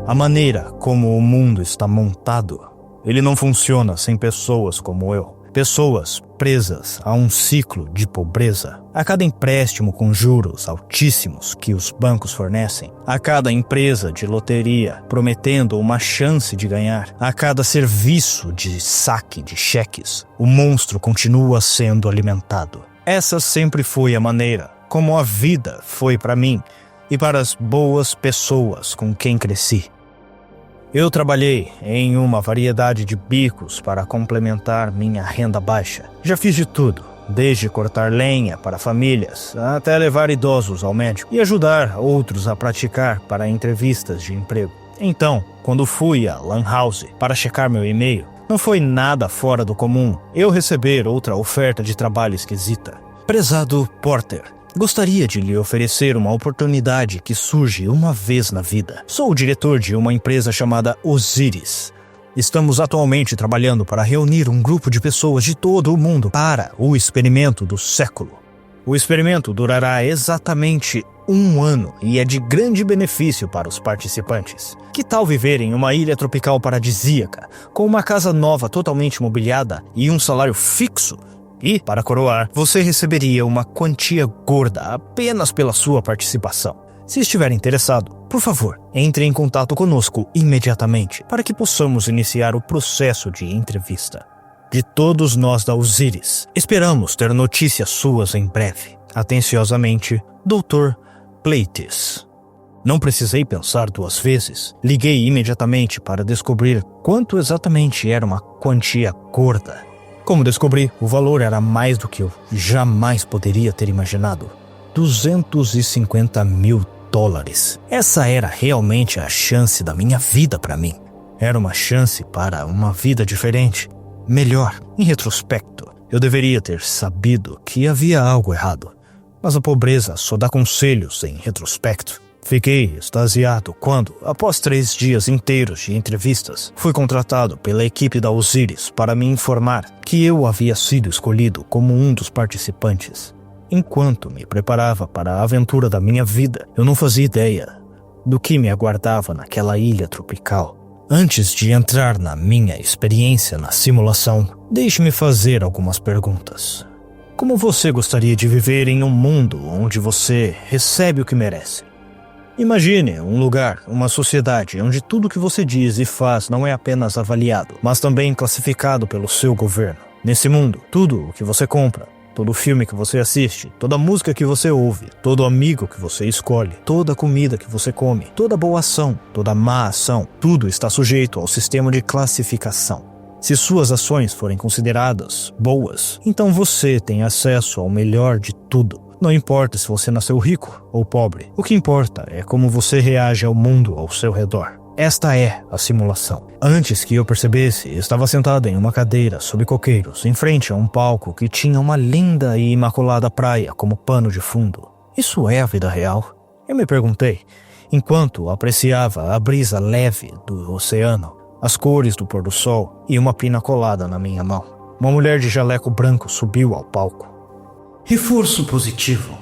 A maneira como o mundo está montado, ele não funciona sem pessoas como eu. Pessoas presas a um ciclo de pobreza. A cada empréstimo com juros altíssimos que os bancos fornecem, a cada empresa de loteria prometendo uma chance de ganhar, a cada serviço de saque de cheques, o monstro continua sendo alimentado. Essa sempre foi a maneira como a vida foi para mim e para as boas pessoas com quem cresci. Eu trabalhei em uma variedade de bicos para complementar minha renda baixa. Já fiz de tudo, desde cortar lenha para famílias, até levar idosos ao médico e ajudar outros a praticar para entrevistas de emprego. Então, quando fui à Lan House para checar meu e-mail, não foi nada fora do comum eu receber outra oferta de trabalho esquisita. Prezado Porter, gostaria de lhe oferecer uma oportunidade que surge uma vez na vida. Sou o diretor de uma empresa chamada Osiris. Estamos atualmente trabalhando para reunir um grupo de pessoas de todo o mundo para o experimento do século. O experimento durará exatamente 1 ano e é de grande benefício para os participantes. Que tal viver em uma ilha tropical paradisíaca, com uma casa nova totalmente mobiliada e um salário fixo? E, para coroar, você receberia uma quantia gorda apenas pela sua participação. Se estiver interessado, por favor, entre em contato conosco imediatamente para que possamos iniciar o processo de entrevista. De todos nós da Osiris, esperamos ter notícias suas em breve. Atenciosamente, Dr. Pleites. Não precisei pensar 2 vezes. Liguei imediatamente para descobrir quanto exatamente era uma quantia gorda. Como descobri, o valor era mais do que eu jamais poderia ter imaginado. $250 mil. Essa era realmente a chance da minha vida para mim. Era uma chance para uma vida diferente, melhor. Em retrospecto, eu deveria ter sabido que havia algo errado. Mas a pobreza só dá conselhos em retrospecto. Fiquei extasiado quando, após 3 dias inteiros de entrevistas, fui contratado pela equipe da Osiris para me informar que eu havia sido escolhido como um dos participantes. Enquanto me preparava para a aventura da minha vida, eu não fazia ideia do que me aguardava naquela ilha tropical. Antes de entrar na minha experiência na simulação, deixe-me fazer algumas perguntas. Como você gostaria de viver em um mundo onde você recebe o que merece? Imagine um lugar, uma sociedade onde tudo que você diz e faz não é apenas avaliado, mas também classificado pelo seu governo. Nesse mundo, tudo o que você compra, todo filme que você assiste, toda música que você ouve, todo amigo que você escolhe, toda comida que você come, toda boa ação, toda má ação, tudo está sujeito ao sistema de classificação. Se suas ações forem consideradas boas, então você tem acesso ao melhor de tudo. Não importa se você nasceu rico ou pobre, o que importa é como você reage ao mundo ao seu redor. Esta é a simulação. Antes que eu percebesse, estava sentado em uma cadeira sob coqueiros, em frente a um palco que tinha uma linda e imaculada praia como pano de fundo. Isso é a vida real? Eu me perguntei, enquanto apreciava a brisa leve do oceano, as cores do pôr do sol e uma pina colada na minha mão. Uma mulher de jaleco branco subiu ao palco. Reforço positivo.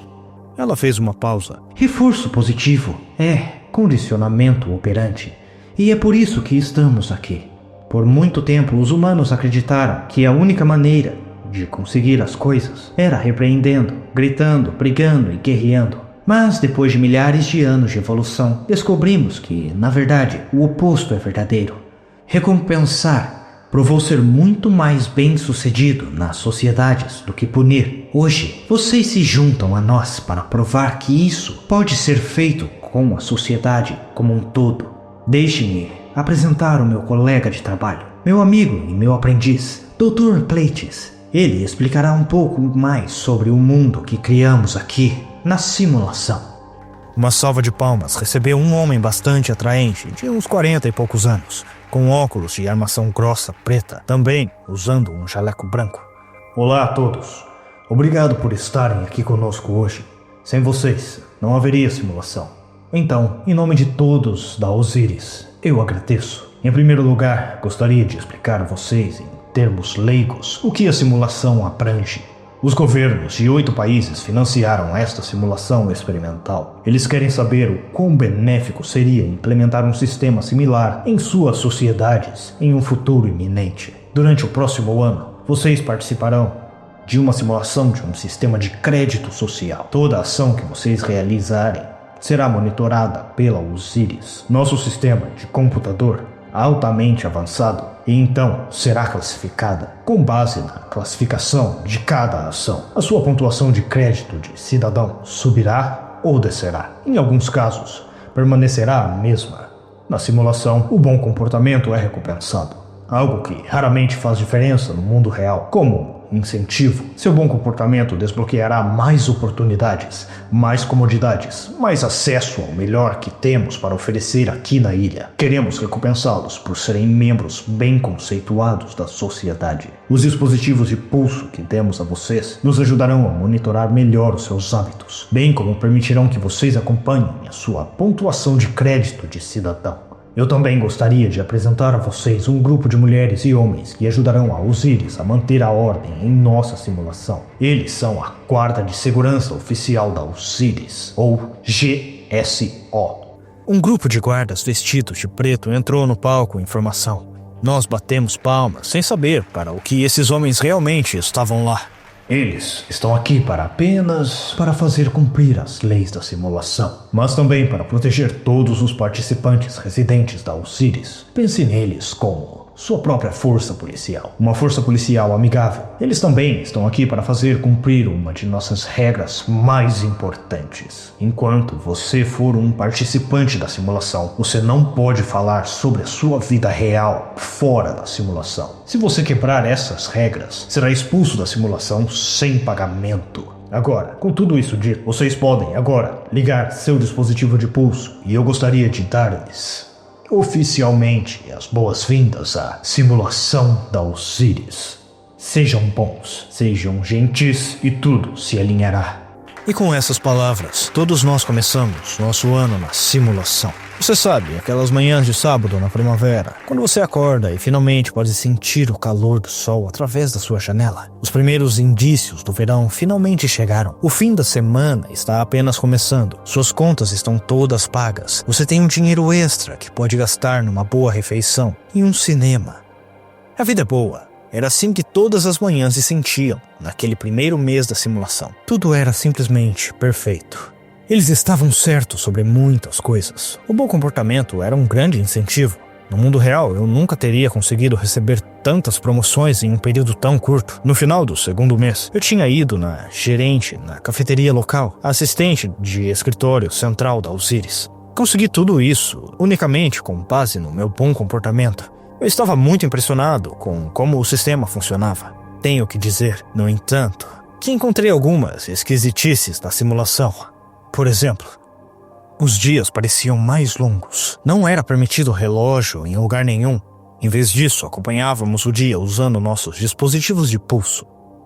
Ela fez uma pausa. Reforço positivo é condicionamento operante. E é por isso que estamos aqui. Por muito tempo, os humanos acreditaram que a única maneira de conseguir as coisas era repreendendo, gritando, brigando e guerreando. Mas depois de milhares de anos de evolução, descobrimos que, na verdade, o oposto é verdadeiro. Recompensar provou ser muito mais bem-sucedido nas sociedades do que punir. Hoje, vocês se juntam a nós para provar que isso pode ser feito com a sociedade como um todo. Deixe-me apresentar o meu colega de trabalho, meu amigo e meu aprendiz, Dr. Pleites. Ele explicará um pouco mais sobre o mundo que criamos aqui na simulação. Uma salva de palmas recebeu um homem bastante atraente, de uns 40 e poucos anos, com óculos de armação grossa preta, também usando um jaleco branco. Olá a todos. Obrigado por estarem aqui conosco hoje. Sem vocês, não haveria simulação. Então, em nome de todos da Osiris, eu agradeço. Em primeiro lugar, gostaria de explicar a vocês, em termos leigos, o que a simulação abrange. Os governos de 8 países financiaram esta simulação experimental. Eles querem saber o quão benéfico seria implementar um sistema similar em suas sociedades em um futuro iminente. Durante o próximo ano, vocês participarão de uma simulação de um sistema de crédito social. Toda ação que vocês realizarem será monitorada pela Osiris, nosso sistema de computador altamente avançado, e então será classificada com base na classificação de cada ação. A sua pontuação de crédito de cidadão subirá ou descerá. Em alguns casos, permanecerá a mesma. Na simulação, o bom comportamento é recompensado, algo que raramente faz diferença no mundo real, como incentivo. Seu bom comportamento desbloqueará mais oportunidades, mais comodidades, mais acesso ao melhor que temos para oferecer aqui na ilha. Queremos recompensá-los por serem membros bem conceituados da sociedade. Os dispositivos de pulso que demos a vocês nos ajudarão a monitorar melhor os seus hábitos, bem como permitirão que vocês acompanhem a sua pontuação de crédito de cidadão. Eu também gostaria de apresentar a vocês um grupo de mulheres e homens que ajudarão a Osiris a manter a ordem em nossa simulação. Eles são a Guarda de Segurança Oficial da Osiris, ou GSO. Um grupo de guardas vestidos de preto entrou no palco em formação. Nós batemos palmas sem saber para o que esses homens realmente estavam lá. Eles estão aqui apenas para fazer cumprir as leis da simulação, mas também para proteger todos os participantes residentes da Osiris. Pense neles como sua própria força policial, uma força policial amigável. Eles também estão aqui para fazer cumprir uma de nossas regras mais importantes. Enquanto você for um participante da simulação, você não pode falar sobre a sua vida real fora da simulação. Se você quebrar essas regras, será expulso da simulação sem pagamento. Agora, com tudo isso dito, vocês podem agora ligar seu dispositivo de pulso e eu gostaria de dar-lhes oficialmente as boas-vindas à simulação da Osiris. Sejam bons, sejam gentis e tudo se alinhará. E com essas palavras, todos nós começamos nosso ano na simulação. Você sabe, aquelas manhãs de sábado na primavera, quando você acorda e finalmente pode sentir o calor do sol através da sua janela. Os primeiros indícios do verão finalmente chegaram. O fim da semana está apenas começando. Suas contas estão todas pagas. Você tem um dinheiro extra que pode gastar numa boa refeição e um cinema. A vida é boa. Era assim que todas as manhãs se sentiam naquele primeiro mês da simulação. Tudo era simplesmente perfeito. Eles estavam certos sobre muitas coisas. O bom comportamento era um grande incentivo. No mundo real, eu nunca teria conseguido receber tantas promoções em um período tão curto. No final do segundo mês, eu tinha ido na gerente, na cafeteria local, assistente de escritório central da Osiris. Consegui tudo isso unicamente com base no meu bom comportamento. Eu estava muito impressionado com como o sistema funcionava. Tenho que dizer, no entanto, que encontrei algumas esquisitices na simulação. Por exemplo, os dias pareciam mais longos. Não era permitido relógio em lugar nenhum. Em vez disso, acompanhávamos o dia usando nossos dispositivos de pulso.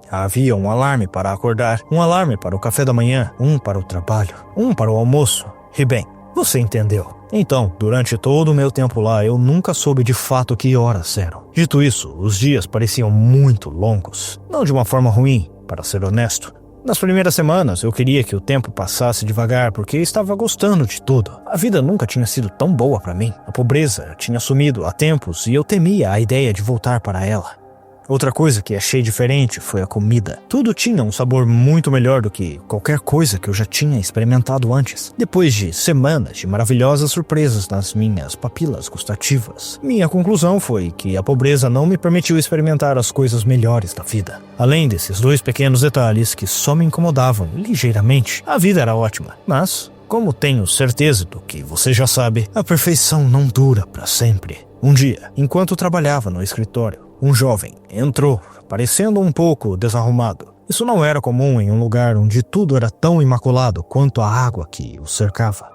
Havia um alarme para acordar, um alarme para o café da manhã, um para o trabalho, um para o almoço. E bem, você entendeu. Então, durante todo o meu tempo lá, eu nunca soube de fato que horas eram. Dito isso, os dias pareciam muito longos. Não de uma forma ruim, para ser honesto. Nas primeiras semanas, eu queria que o tempo passasse devagar porque estava gostando de tudo. A vida nunca tinha sido tão boa para mim. A pobreza tinha sumido há tempos e eu temia a ideia de voltar para ela. Outra coisa que achei diferente foi a comida. Tudo tinha um sabor muito melhor do que qualquer coisa que eu já tinha experimentado antes. Depois de semanas de maravilhosas surpresas nas minhas papilas gustativas, minha conclusão foi que a pobreza não me permitiu experimentar as coisas melhores da vida. Além desses 2 pequenos detalhes que só me incomodavam ligeiramente, a vida era ótima. Mas, como tenho certeza do que você já sabe, a perfeição não dura para sempre. Um dia, enquanto trabalhava no escritório, um jovem entrou, parecendo um pouco desarrumado. Isso não era comum em um lugar onde tudo era tão imaculado quanto a água que o cercava.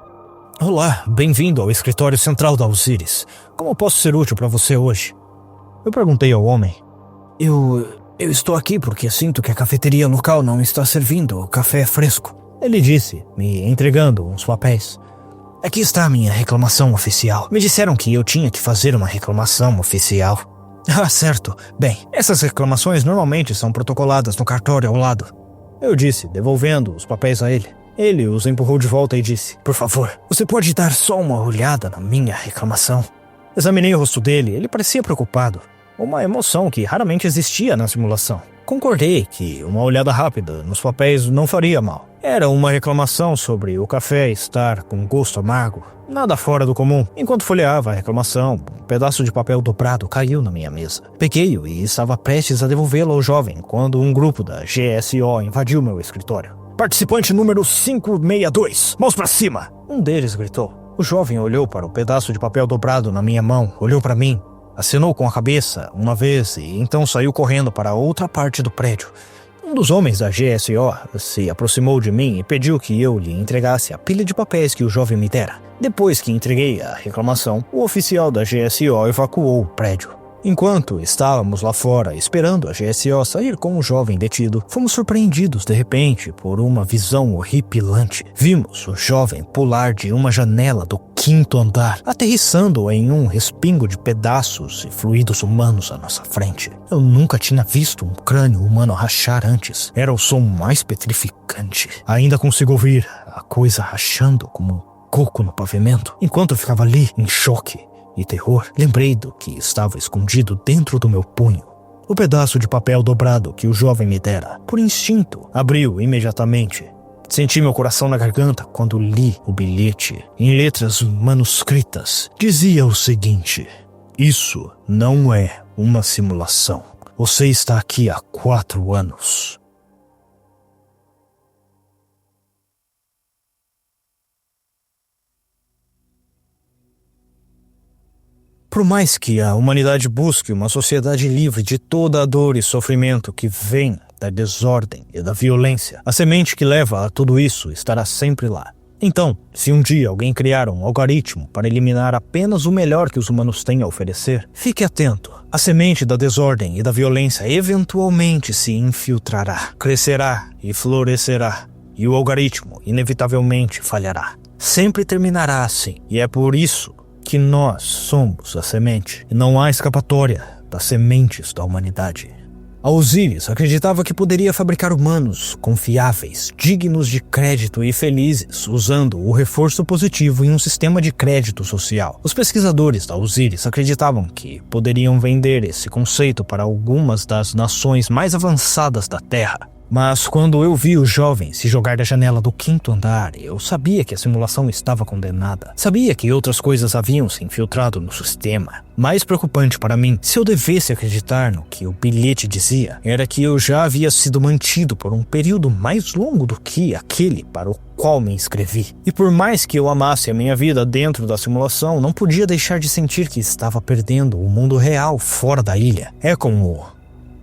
Olá, bem-vindo ao escritório central da Osiris. Como posso ser útil para você hoje? Eu perguntei ao homem. Eu estou aqui porque sinto que a cafeteria local não está servindo o café fresco. Ele disse, me entregando uns papéis. Aqui está a minha reclamação oficial. Me disseram que eu tinha que fazer uma reclamação oficial. Ah, certo. Bem, essas reclamações normalmente são protocoladas no cartório ao lado. Eu disse, devolvendo os papéis a ele. Ele os empurrou de volta e disse, por favor, você pode dar só uma olhada na minha reclamação? Examinei o rosto dele, ele parecia preocupado. Uma emoção que raramente existia na simulação. Concordei que uma olhada rápida nos papéis não faria mal. Era uma reclamação sobre o café estar com gosto amargo. Nada fora do comum. Enquanto folheava a reclamação, um pedaço de papel dobrado caiu na minha mesa. Peguei-o e estava prestes a devolvê-lo ao jovem quando um grupo da GSO invadiu meu escritório. Participante número 562, mãos pra cima! Um deles gritou. O jovem olhou para o pedaço de papel dobrado na minha mão, olhou para mim, acenou com a cabeça uma vez e então saiu correndo para outra parte do prédio. Um dos homens da GSO se aproximou de mim e pediu que eu lhe entregasse a pilha de papéis que o jovem me dera. Depois que entreguei a reclamação, o oficial da GSO evacuou o prédio. Enquanto estávamos lá fora esperando a GSO sair com o jovem detido, fomos surpreendidos de repente por uma visão horripilante. Vimos o jovem pular de uma janela do 5º andar, aterrissando em um respingo de pedaços e fluidos humanos à nossa frente. Eu nunca tinha visto um crânio humano rachar antes. Era o som mais petrificante. Ainda consigo ouvir a coisa rachando como um coco no pavimento. Enquanto eu ficava ali, em choque e terror, lembrei do que estava escondido dentro do meu punho. O pedaço de papel dobrado que o jovem me dera, por instinto, abriu imediatamente. Senti meu coração na garganta quando li o bilhete. Em letras manuscritas, dizia o seguinte: isso não é uma simulação. Você está aqui há 4 anos. Por mais que a humanidade busque uma sociedade livre de toda a dor e sofrimento que vem da desordem e da violência, a semente que leva a tudo isso estará sempre lá. Então, se um dia alguém criar um algoritmo para eliminar apenas o melhor que os humanos têm a oferecer, fique atento. A semente da desordem e da violência eventualmente se infiltrará, crescerá e florescerá, e o algoritmo inevitavelmente falhará. Sempre terminará assim, e é por isso que nós somos a semente, e não há escapatória das sementes da humanidade. A Osiris acreditava que poderia fabricar humanos confiáveis, dignos de crédito e felizes, usando o reforço positivo em um sistema de crédito social. Os pesquisadores da Osiris acreditavam que poderiam vender esse conceito para algumas das nações mais avançadas da Terra. Mas quando eu vi o jovem se jogar da janela do 5º andar, eu sabia que a simulação estava condenada. Sabia que outras coisas haviam se infiltrado no sistema. Mais preocupante para mim, se eu devesse acreditar no que o bilhete dizia, era que eu já havia sido mantido por um período mais longo do que aquele para o qual me inscrevi. E por mais que eu amasse a minha vida dentro da simulação, não podia deixar de sentir que estava perdendo o mundo real fora da ilha. É como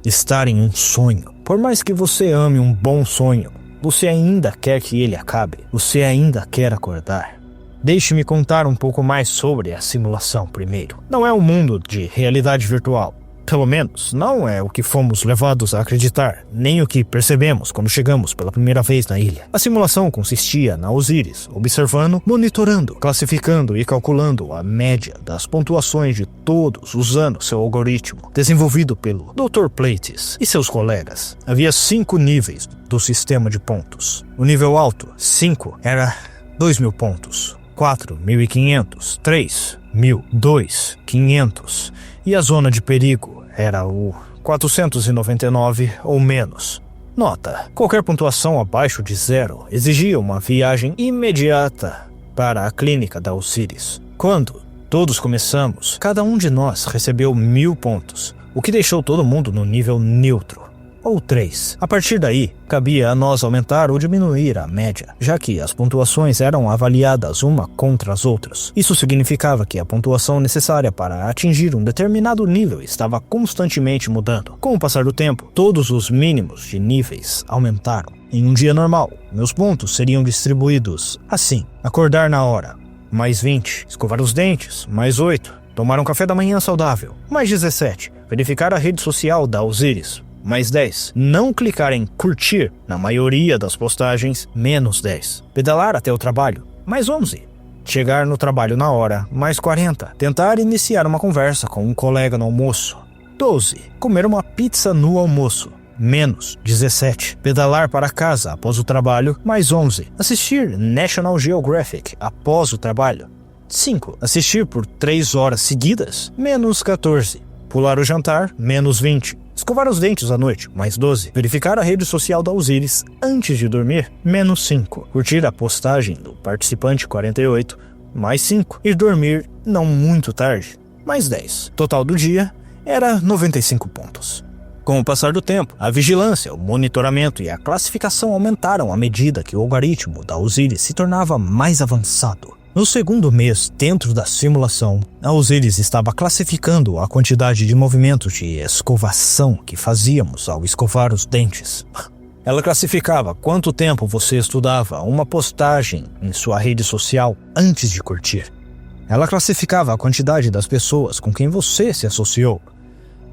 estar em um sonho. Por mais que você ame um bom sonho, você ainda quer que ele acabe. Você ainda quer acordar. Deixe-me contar um pouco mais sobre a simulação primeiro. Não é um mundo de realidade virtual. Pelo menos, não é o que fomos levados a acreditar, nem o que percebemos quando chegamos pela primeira vez na ilha. A simulação consistia na Osiris, observando, monitorando, classificando e calculando a média das pontuações de todos usando seu algoritmo, desenvolvido pelo Dr. Plates e seus colegas. Havia 5 níveis do sistema de pontos. O nível alto, 5, era 2.000 pontos. 4, 1.500, 3, 1.000, 2, 500, e a zona de perigo era o 499 ou menos. Nota: qualquer pontuação abaixo de 0 exigia uma viagem imediata para a clínica da Osiris. Quando todos começamos, cada um de nós recebeu 1.000 pontos, o que deixou todo mundo no nível neutro, ou 3. A partir daí, cabia a nós aumentar ou diminuir a média, já que as pontuações eram avaliadas uma contra as outras. Isso significava que a pontuação necessária para atingir um determinado nível estava constantemente mudando. Com o passar do tempo, todos os mínimos de níveis aumentaram. Em um dia normal, meus pontos seriam distribuídos assim: acordar na hora, mais 20, escovar os dentes, mais 8, tomar um café da manhã saudável, mais 17, verificar a rede social da Osiris, mais 10. Não clicar em curtir na maioria das postagens, menos 10. Pedalar até o trabalho, mais 11. Chegar no trabalho na hora, mais 40. Tentar iniciar uma conversa com um colega no almoço, 12. Comer uma pizza no almoço. Menos 17. Pedalar para casa após o trabalho. Mais 11. Assistir National Geographic após o trabalho. 5. Assistir por 3 horas seguidas. Menos 14. Pular o jantar. Menos 20. Escovar os dentes à noite. Mais 12. Verificar a rede social da Osiris antes de dormir. Menos 5. Curtir a postagem do participante 48. Mais 5. Ir dormir não muito tarde. Mais 10. Total do dia era 95 pontos. Com o passar do tempo, a vigilância, o monitoramento e a classificação aumentaram à medida que o algoritmo da Osiris se tornava mais avançado. No segundo mês, dentro da simulação, a Osiris estava classificando a quantidade de movimentos de escovação que fazíamos ao escovar os dentes. Ela classificava quanto tempo você estudava uma postagem em sua rede social antes de curtir. Ela classificava a quantidade das pessoas com quem você se associou.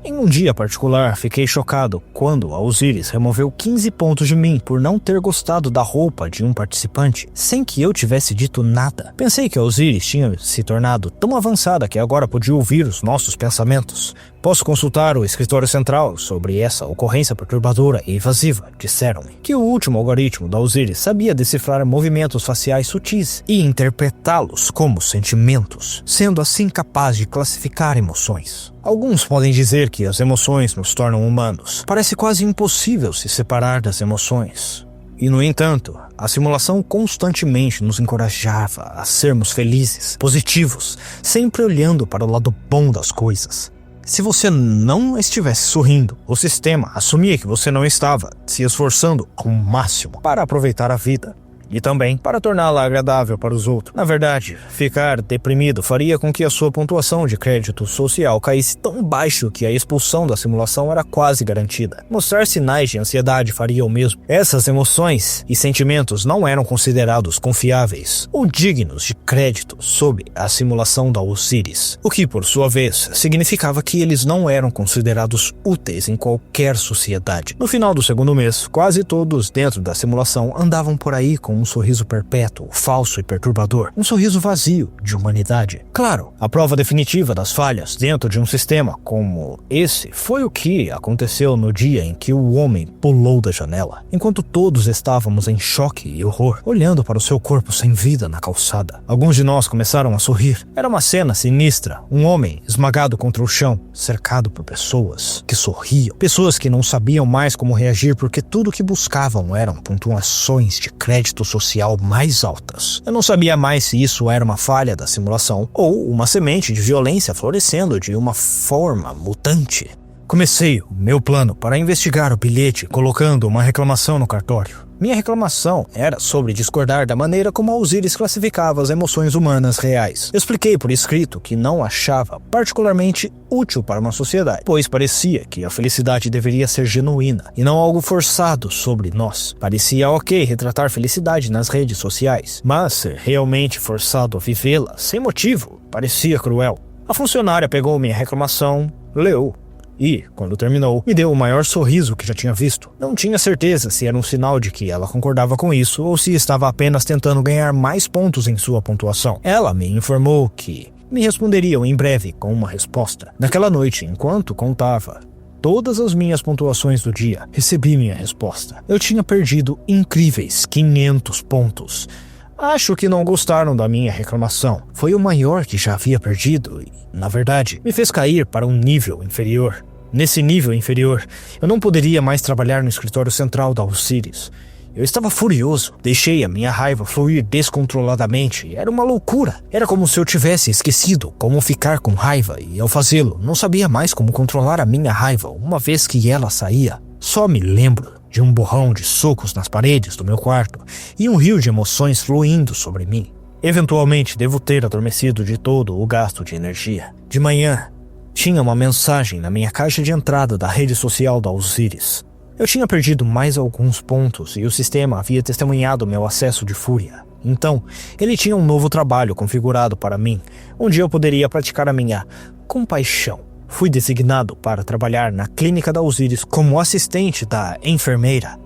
Em um dia particular, fiquei chocado quando a Osiris removeu 15 pontos de mim por não ter gostado da roupa de um participante, sem que eu tivesse dito nada. Pensei que a Osiris tinha se tornado tão avançada que agora podia ouvir os nossos pensamentos. Posso consultar o escritório central sobre essa ocorrência perturbadora e invasiva, disseram-me. Que o último algoritmo da Osiris sabia decifrar movimentos faciais sutis e interpretá-los como sentimentos, sendo assim capaz de classificar emoções. Alguns podem dizer que as emoções nos tornam humanos. Parece quase impossível se separar das emoções. E, no entanto, a simulação constantemente nos encorajava a sermos felizes, positivos, sempre olhando para o lado bom das coisas. Se você não estivesse sorrindo, o sistema assumia que você não estava se esforçando ao máximo para aproveitar a vida. E também para torná-la agradável para os outros. Na verdade, ficar deprimido faria com que a sua pontuação de crédito social caísse tão baixo que a expulsão da simulação era quase garantida. Mostrar sinais de ansiedade faria o mesmo. Essas emoções e sentimentos não eram considerados confiáveis ou dignos de crédito sob a simulação da Osiris, o que, por sua vez, significava que eles não eram considerados úteis em qualquer sociedade. No final do segundo mês, quase todos dentro da simulação andavam por aí com um sorriso perpétuo, falso e perturbador. Um sorriso vazio de humanidade. Claro, a prova definitiva das falhas dentro de um sistema como esse foi o que aconteceu no dia em que o homem pulou da janela. Enquanto todos estávamos em choque e horror, olhando para o seu corpo sem vida na calçada. Alguns de nós começaram a sorrir. Era uma cena sinistra. Um homem esmagado contra o chão, cercado por pessoas que sorriam. Pessoas que não sabiam mais como reagir porque tudo o que buscavam eram pontuações de crédito social mais altas. Eu não sabia mais se isso era uma falha da simulação ou uma semente de violência florescendo de uma forma mutante. Comecei o meu plano para investigar o bilhete colocando uma reclamação no cartório. Minha reclamação era sobre discordar da maneira como a Osiris classificava as emoções humanas reais. Eu expliquei por escrito que não achava particularmente útil para uma sociedade, pois parecia que a felicidade deveria ser genuína e não algo forçado sobre nós. Parecia ok retratar felicidade nas redes sociais, mas ser realmente forçado a vivê-la sem motivo parecia cruel. A funcionária pegou minha reclamação, leu e, quando terminou, me deu o maior sorriso que já tinha visto. Não tinha certeza se era um sinal de que ela concordava com isso ou se estava apenas tentando ganhar mais pontos em sua pontuação. Ela me informou que me responderiam em breve com uma resposta. Naquela noite, enquanto contava todas as minhas pontuações do dia, recebi minha resposta. Eu tinha perdido incríveis 500 pontos. Acho que não gostaram da minha reclamação. Foi o maior que já havia perdido e, na verdade, me fez cair para um nível inferior. Nesse nível inferior, eu não poderia mais trabalhar no escritório central da Osiris. Eu estava furioso, deixei a minha raiva fluir descontroladamente. Era uma loucura. Era como se eu tivesse esquecido como ficar com raiva e, ao fazê-lo, não sabia mais como controlar a minha raiva uma vez que ela saía. Só me lembro de um borrão de socos nas paredes do meu quarto e um rio de emoções fluindo sobre mim. Eventualmente, devo ter adormecido de todo o gasto de energia. De manhã, tinha uma mensagem na minha caixa de entrada da rede social da Osiris. Eu tinha perdido mais alguns pontos e o sistema havia testemunhado meu acesso de fúria. Então, ele tinha um novo trabalho configurado para mim, onde eu poderia praticar a minha compaixão. Fui designado para trabalhar na clínica da Osiris como assistente da enfermeira.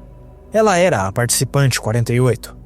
Ela era a participante 48.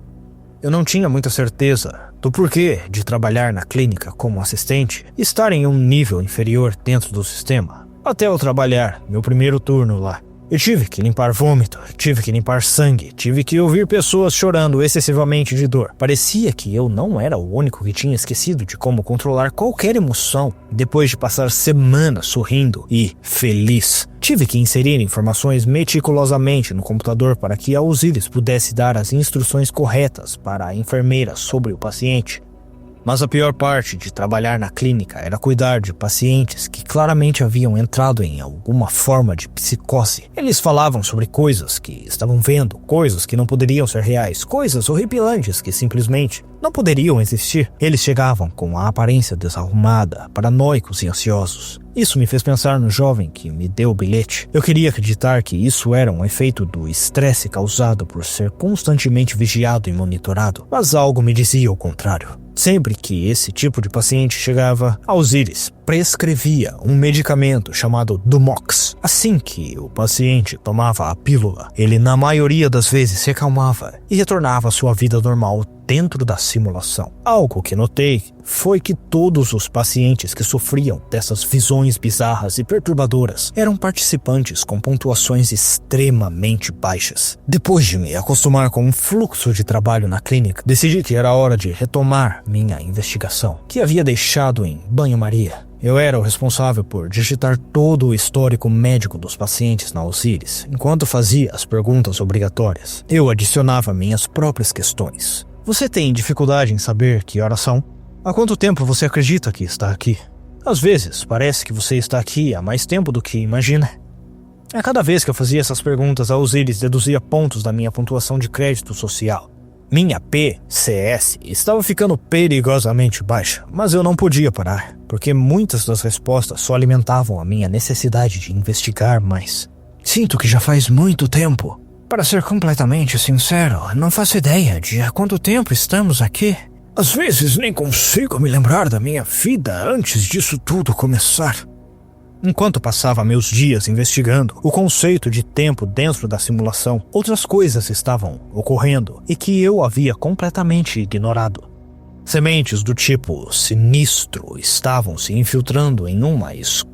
Eu não tinha muita certeza do porquê de trabalhar na clínica como assistente e estar em um nível inferior dentro do sistema. até eu trabalhar meu primeiro turno lá. Eu tive que limpar vômito, tive que limpar sangue, tive que ouvir pessoas chorando excessivamente de dor. Parecia que eu não era o único que tinha esquecido de como controlar qualquer emoção. Depois de passar semanas sorrindo e feliz, tive que inserir informações meticulosamente no computador para que a Osiris pudesse dar as instruções corretas para a enfermeira sobre o paciente. Mas a pior parte de trabalhar na clínica era cuidar de pacientes que claramente haviam entrado em alguma forma de psicose. Eles falavam sobre coisas que estavam vendo, coisas que não poderiam ser reais, coisas horripilantes que simplesmente não poderiam existir. Eles chegavam com a aparência desarrumada, paranoicos e ansiosos. Isso me fez pensar no jovem que me deu o bilhete. Eu queria acreditar que isso era um efeito do estresse causado por ser constantemente vigiado e monitorado, mas algo me dizia o contrário. Sempre que esse tipo de paciente chegava, a Osiris prescrevia um medicamento chamado Dumox. Assim que o paciente tomava a pílula, ele na maioria das vezes se acalmava e retornava à sua vida normal dentro da simulação. Algo que notei foi que todos os pacientes que sofriam dessas visões bizarras e perturbadoras eram participantes com pontuações extremamente baixas. Depois de me acostumar com um fluxo de trabalho na clínica, decidi que era hora de retomar minha investigação, que havia deixado em banho-maria. Eu era o responsável por digitar todo o histórico médico dos pacientes na Osiris. Enquanto fazia as perguntas obrigatórias, eu adicionava minhas próprias questões. Você tem dificuldade em saber que horas são? Há quanto tempo você acredita que está aqui? Às vezes, parece que você está aqui há mais tempo do que imagina. A cada vez que eu fazia essas perguntas, a Osiris deduzia pontos da minha pontuação de crédito social. Minha PCS estava ficando perigosamente baixa, mas eu não podia parar, porque muitas das respostas só alimentavam a minha necessidade de investigar mais. Sinto que já faz muito tempo. Para ser completamente sincero, não faço ideia de há quanto tempo estamos aqui. Às vezes nem consigo me lembrar da minha vida antes disso tudo começar. Enquanto passava meus dias investigando o conceito de tempo dentro da simulação, outras coisas estavam ocorrendo e que eu havia completamente ignorado. Sementes do tipo sinistro estavam se infiltrando em uma escala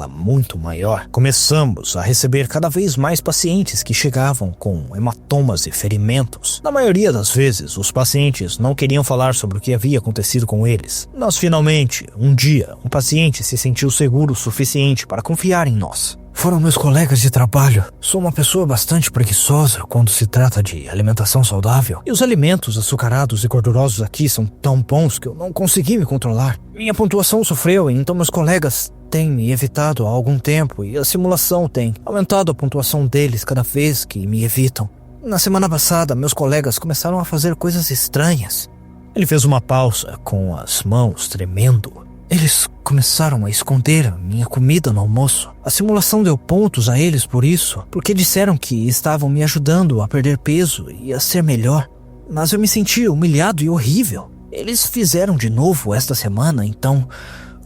muito maior. Começamos a receber cada vez mais pacientes que chegavam com hematomas e ferimentos. Na maioria das vezes, os pacientes não queriam falar sobre o que havia acontecido com eles. Mas finalmente, um dia, um paciente se sentiu seguro o suficiente para confiar em nós. Foram meus colegas de trabalho. Sou uma pessoa bastante preguiçosa quando se trata de alimentação saudável. E os alimentos açucarados e gordurosos aqui são tão bons que eu não consegui me controlar. Minha pontuação sofreu, e então meus colegas têm me evitado há algum tempo e a simulação tem aumentado a pontuação deles cada vez que me evitam. Na semana passada, meus colegas começaram a fazer coisas estranhas. Ele fez uma pausa com as mãos tremendo. Eles começaram a esconder a minha comida no almoço. A simulação deu pontos a eles por isso, porque disseram que estavam me ajudando a perder peso e a ser melhor. Mas eu me senti humilhado e horrível. Eles fizeram de novo esta semana, então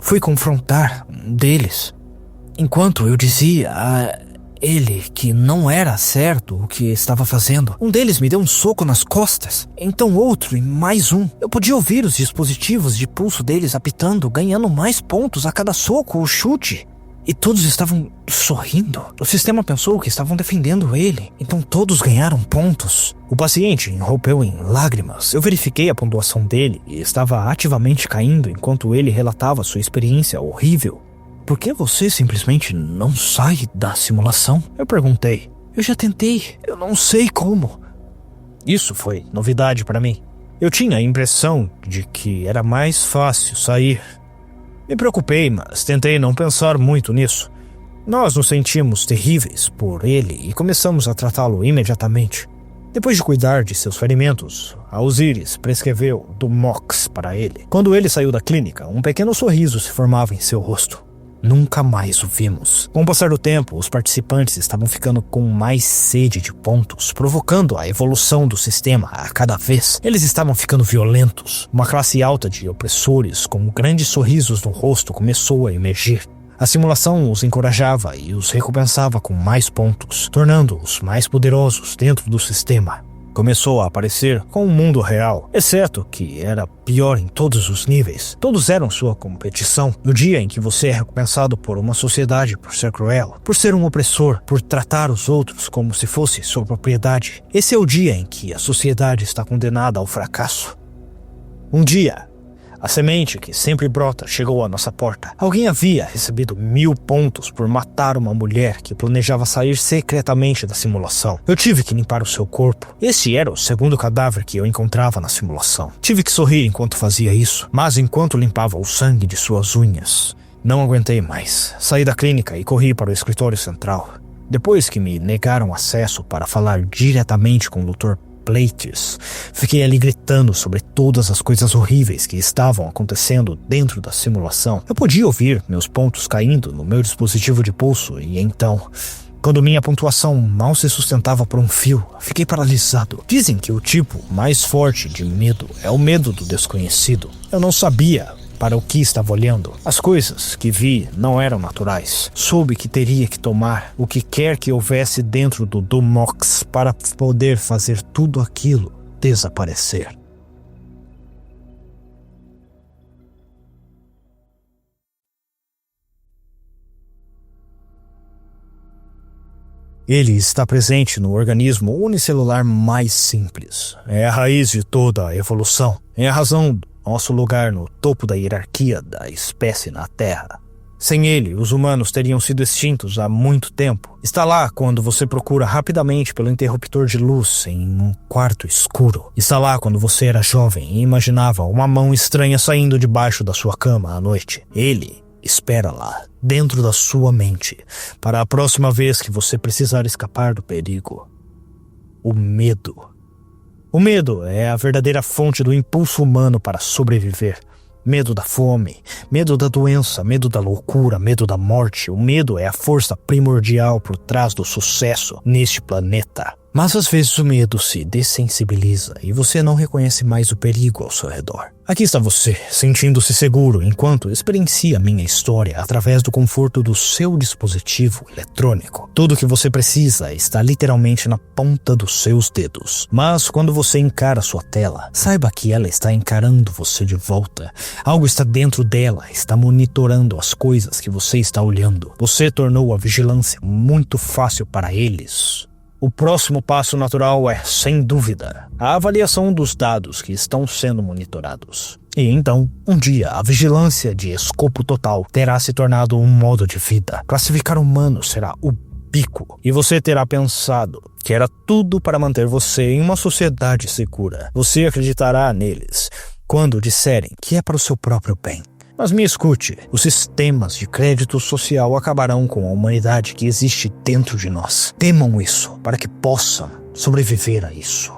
fui confrontar um deles. Enquanto eu dizia a ele que não era certo o que estava fazendo, um deles me deu um soco nas costas, então outro e mais um. Eu podia ouvir os dispositivos de pulso deles apitando, ganhando mais pontos a cada soco ou chute. E todos estavam sorrindo. O sistema pensou que estavam defendendo ele, então todos ganharam pontos. O paciente rompeu em lágrimas. Eu verifiquei a pontuação dele e estava ativamente caindo enquanto ele relatava sua experiência horrível. Por que você simplesmente não sai da simulação? Eu perguntei. Eu já tentei, eu não sei como. Isso foi novidade para mim. Eu tinha a impressão de que era mais fácil sair. Me preocupei, mas tentei não pensar muito nisso. Nós nos sentimos terríveis por ele e começamos a tratá-lo imediatamente. Depois de cuidar de seus ferimentos, a Osiris prescreveu Dumox para ele. Quando ele saiu da clínica, um pequeno sorriso se formava em seu rosto. Nunca mais o vimos. Com o passar do tempo, os participantes estavam ficando com mais sede de pontos, provocando a evolução do sistema a cada vez. Eles estavam ficando violentos. Uma classe alta de opressores com grandes sorrisos no rosto começou a emergir. A simulação os encorajava e os recompensava com mais pontos, tornando-os mais poderosos dentro do sistema. começou a aparecer com o mundo real, exceto que era pior em todos os níveis. Todos eram sua competição. No dia em que você é recompensado por uma sociedade por ser cruel, por ser um opressor, por tratar os outros como se fosse sua propriedade, esse é o dia em que a sociedade está condenada ao fracasso. Um dia, a semente que sempre brota chegou à nossa porta. Alguém havia recebido 1000 pontos por matar uma mulher que planejava sair secretamente da simulação. Eu tive que limpar o seu corpo. Este era o segundo cadáver que eu encontrava na simulação. Tive que sorrir enquanto fazia isso, mas enquanto limpava o sangue de suas unhas, não aguentei mais. Saí da clínica e corri para o escritório central. Depois que me negaram acesso para falar diretamente com o Dr. Plates, fiquei ali gritando sobre todas as coisas horríveis que estavam acontecendo dentro da simulação. Eu podia ouvir meus pontos caindo no meu dispositivo de pulso e então, quando minha pontuação mal se sustentava por um fio, fiquei paralisado. Dizem que o tipo mais forte de medo é o medo do desconhecido. Eu não sabia para o que estava olhando. As coisas que vi não eram naturais. Soube que teria que tomar o que quer que houvesse dentro do Dumox para poder fazer tudo aquilo desaparecer. Ele está presente no organismo unicelular mais simples. É a raiz de toda a evolução. É a razão do nosso lugar no topo da hierarquia da espécie na Terra. Sem ele, os humanos teriam sido extintos há muito tempo. Está lá quando você procura rapidamente pelo interruptor de luz em um quarto escuro. Está lá quando você era jovem e imaginava uma mão estranha saindo debaixo da sua cama à noite. Ele espera lá, dentro da sua mente, para a próxima vez que você precisar escapar do perigo. O medo. O medo é a verdadeira fonte do impulso humano para sobreviver. Medo da fome, medo da doença, medo da loucura, medo da morte. O medo é a força primordial por trás do sucesso neste planeta. Mas às vezes o medo se dessensibiliza e você não reconhece mais o perigo ao seu redor. Aqui está você, sentindo-se seguro enquanto experiencia minha história através do conforto do seu dispositivo eletrônico. Tudo o que você precisa está literalmente na ponta dos seus dedos. Mas quando você encara sua tela, saiba que ela está encarando você de volta. Algo está dentro dela, está monitorando as coisas que você está olhando. Você tornou a vigilância muito fácil para eles. O próximo passo natural é, sem dúvida, a avaliação dos dados que estão sendo monitorados. E então, um dia, a vigilância de escopo total terá se tornado um modo de vida. Classificar humanos será o pico. E você terá pensado que era tudo para manter você em uma sociedade segura. Você acreditará neles quando disserem que é para o seu próprio bem. Mas me escute, os sistemas de crédito social acabarão com a humanidade que existe dentro de nós. Temam isso, para que possam sobreviver a isso.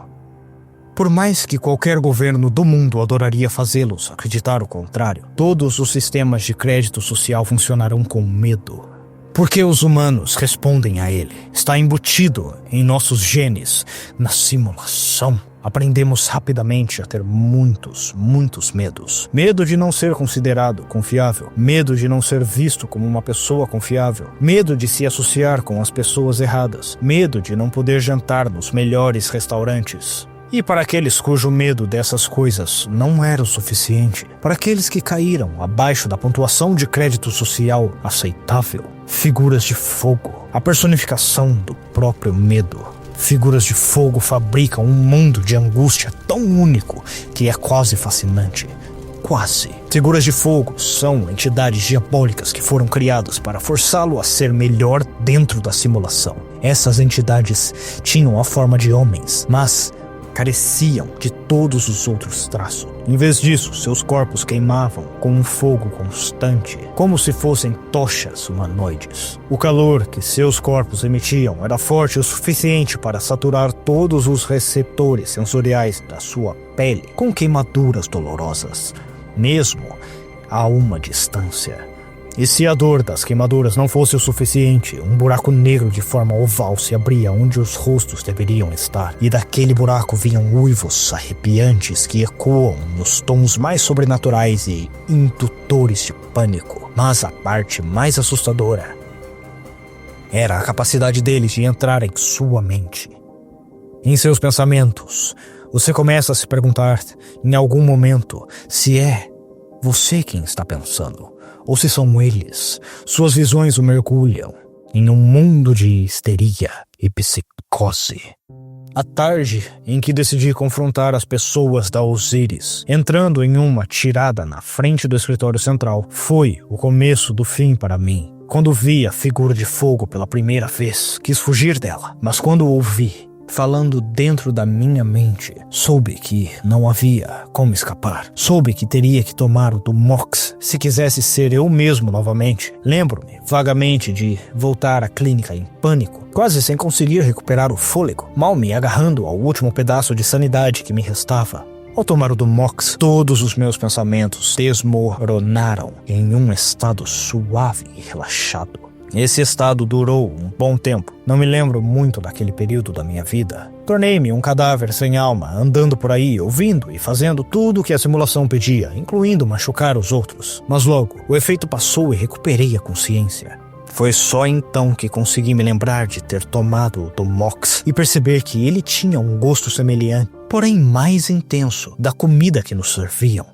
Por mais que qualquer governo do mundo adoraria fazê-los acreditar o contrário, todos os sistemas de crédito social funcionarão com medo. Porque os humanos respondem a ele. Está embutido em nossos genes, na simulação. Aprendemos rapidamente a ter muitos medos. Medo de não ser considerado confiável. Medo de não ser visto como uma pessoa confiável. Medo de se associar com as pessoas erradas. Medo de não poder jantar nos melhores restaurantes. E para aqueles cujo medo dessas coisas não era o suficiente, para aqueles que caíram abaixo da pontuação de crédito social aceitável, figuras de fogo, a personificação do próprio medo. Figuras de fogo fabricam um mundo de angústia tão único que é quase fascinante. Quase. Figuras de fogo são entidades diabólicas que foram criadas para forçá-lo a ser melhor dentro da simulação. Essas entidades tinham a forma de homens, mas careciam de todos os outros traços. Em vez disso, seus corpos queimavam com um fogo constante, como se fossem tochas humanoides. O calor que seus corpos emitiam era forte o suficiente para saturar todos os receptores sensoriais da sua pele com queimaduras dolorosas, mesmo a uma distância. E se a dor das queimaduras não fosse o suficiente, um buraco negro de forma oval se abria onde os rostos deveriam estar, e daquele buraco vinham uivos arrepiantes que ecoam nos tons mais sobrenaturais e indutores de pânico. Mas a parte mais assustadora era a capacidade deles de entrar em sua mente. Em seus pensamentos, você começa a se perguntar em algum momento se é você quem está pensando ou se são eles. Suas visões o mergulham em um mundo de histeria e psicose. A tarde em que decidi confrontar as pessoas da Osiris, entrando em uma tirada na frente do escritório central, foi o começo do fim para mim. Quando vi a figura de fogo pela primeira vez, quis fugir dela, mas quando ouvi falando dentro da minha mente, soube que não havia como escapar. Soube que teria que tomar o Dumox se quisesse ser eu mesmo novamente. Lembro-me vagamente de voltar à clínica em pânico, quase sem conseguir recuperar o fôlego, mal me agarrando ao último pedaço de sanidade que me restava. Ao tomar o Dumox, todos os meus pensamentos desmoronaram em um estado suave e relaxado. Esse estado durou um bom tempo. Não me lembro muito daquele período da minha vida. Tornei-me um cadáver sem alma, andando por aí, ouvindo e fazendo tudo o que a simulação pedia, incluindo machucar os outros. Mas logo, o efeito passou e recuperei a consciência. Foi só então que consegui me lembrar de ter tomado o Dumox e perceber que ele tinha um gosto semelhante, porém mais intenso, da comida que nos serviam.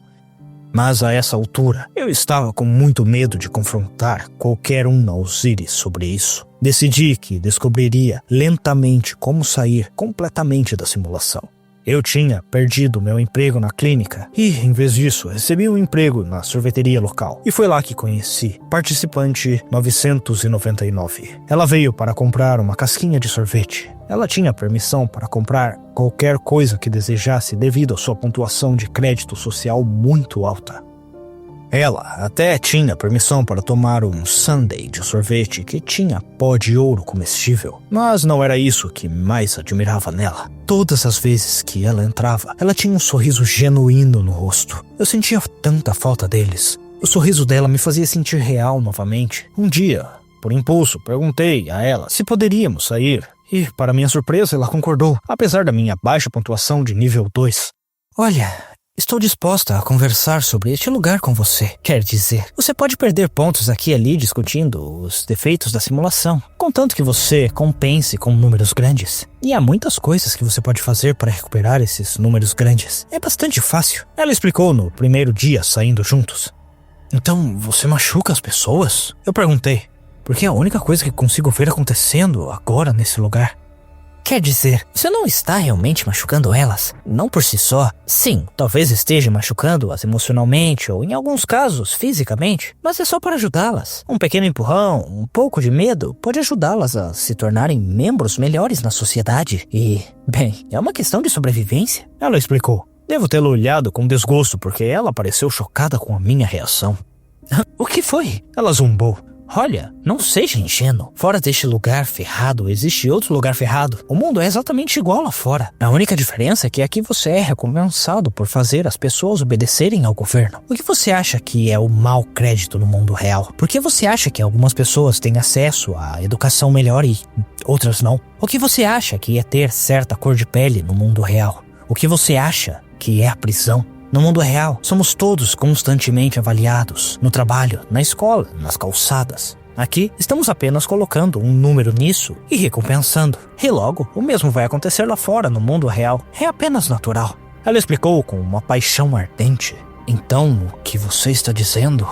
Mas a essa altura, eu estava com muito medo de confrontar qualquer um na Osiris sobre isso. Decidi que descobriria lentamente como sair completamente da simulação. Eu tinha perdido meu emprego na clínica e, em vez disso, recebi um emprego na sorveteria local. E foi lá que conheci participante 999. Ela veio para comprar uma casquinha de sorvete. Ela tinha permissão para comprar qualquer coisa que desejasse devido à sua pontuação de crédito social muito alta. Ela até tinha permissão para tomar um sundae de sorvete que tinha pó de ouro comestível, mas não era isso que mais admirava nela. Todas as vezes que ela entrava, ela tinha um sorriso genuíno no rosto. Eu sentia tanta falta deles. O sorriso dela me fazia sentir real novamente. Um dia, por impulso, perguntei a ela se poderíamos sair. E, para minha surpresa, ela concordou, apesar da minha baixa pontuação de nível 2. Olha, estou disposta a conversar sobre este lugar com você. Quer dizer, você pode perder pontos aqui e ali discutindo os defeitos da simulação, contanto que você compense com números grandes. E há muitas coisas que você pode fazer para recuperar esses números grandes. É bastante fácil. Ela explicou no primeiro dia saindo juntos. Então, você machuca as pessoas? Eu perguntei. Porque é a única coisa que consigo ver acontecendo agora nesse lugar. Quer dizer, você não está realmente machucando elas? Não por si só. Sim, talvez esteja machucando-as emocionalmente ou, em alguns casos, fisicamente. Mas é só para ajudá-las. Um pequeno empurrão, um pouco de medo, pode ajudá-las a se tornarem membros melhores na sociedade. E, bem, é uma questão de sobrevivência. Ela explicou. Devo tê-la olhado com desgosto porque ela pareceu chocada com a minha reação. O que foi? Ela zumbou. Olha, não seja ingênuo. Fora deste lugar ferrado, existe outro lugar ferrado. O mundo é exatamente igual lá fora. A única diferença é que aqui você é recompensado por fazer as pessoas obedecerem ao governo. O que você acha que é o mau crédito no mundo real? Por que você acha que algumas pessoas têm acesso à educação melhor e outras não? O que você acha que é ter certa cor de pele no mundo real? O que você acha que é a prisão? No mundo real, somos todos constantemente avaliados, no trabalho, na escola, nas calçadas. Aqui, estamos apenas colocando um número nisso e recompensando. E logo, o mesmo vai acontecer lá fora, no mundo real. É apenas natural. Ela explicou com uma paixão ardente. Então, o que você está dizendo?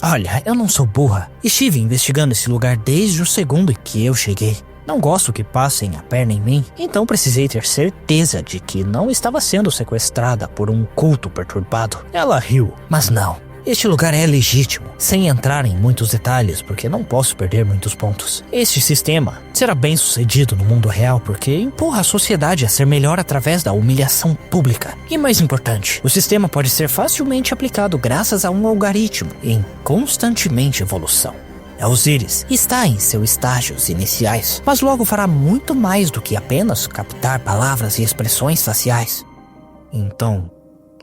Olha, eu não sou burra. Estive investigando esse lugar desde o segundo em que eu cheguei. Não gosto que passem a perna em mim, então precisei ter certeza de que não estava sendo sequestrada por um culto perturbado. Ela riu, mas não. Este lugar é legítimo, sem entrar em muitos detalhes, porque não posso perder muitos pontos. Este sistema será bem sucedido no mundo real porque empurra a sociedade a ser melhor através da humilhação pública. E mais importante, o sistema pode ser facilmente aplicado graças a um algoritmo em constantemente evolução. A Osiris está em seus estágios iniciais, mas logo fará muito mais do que apenas captar palavras e expressões faciais. Então,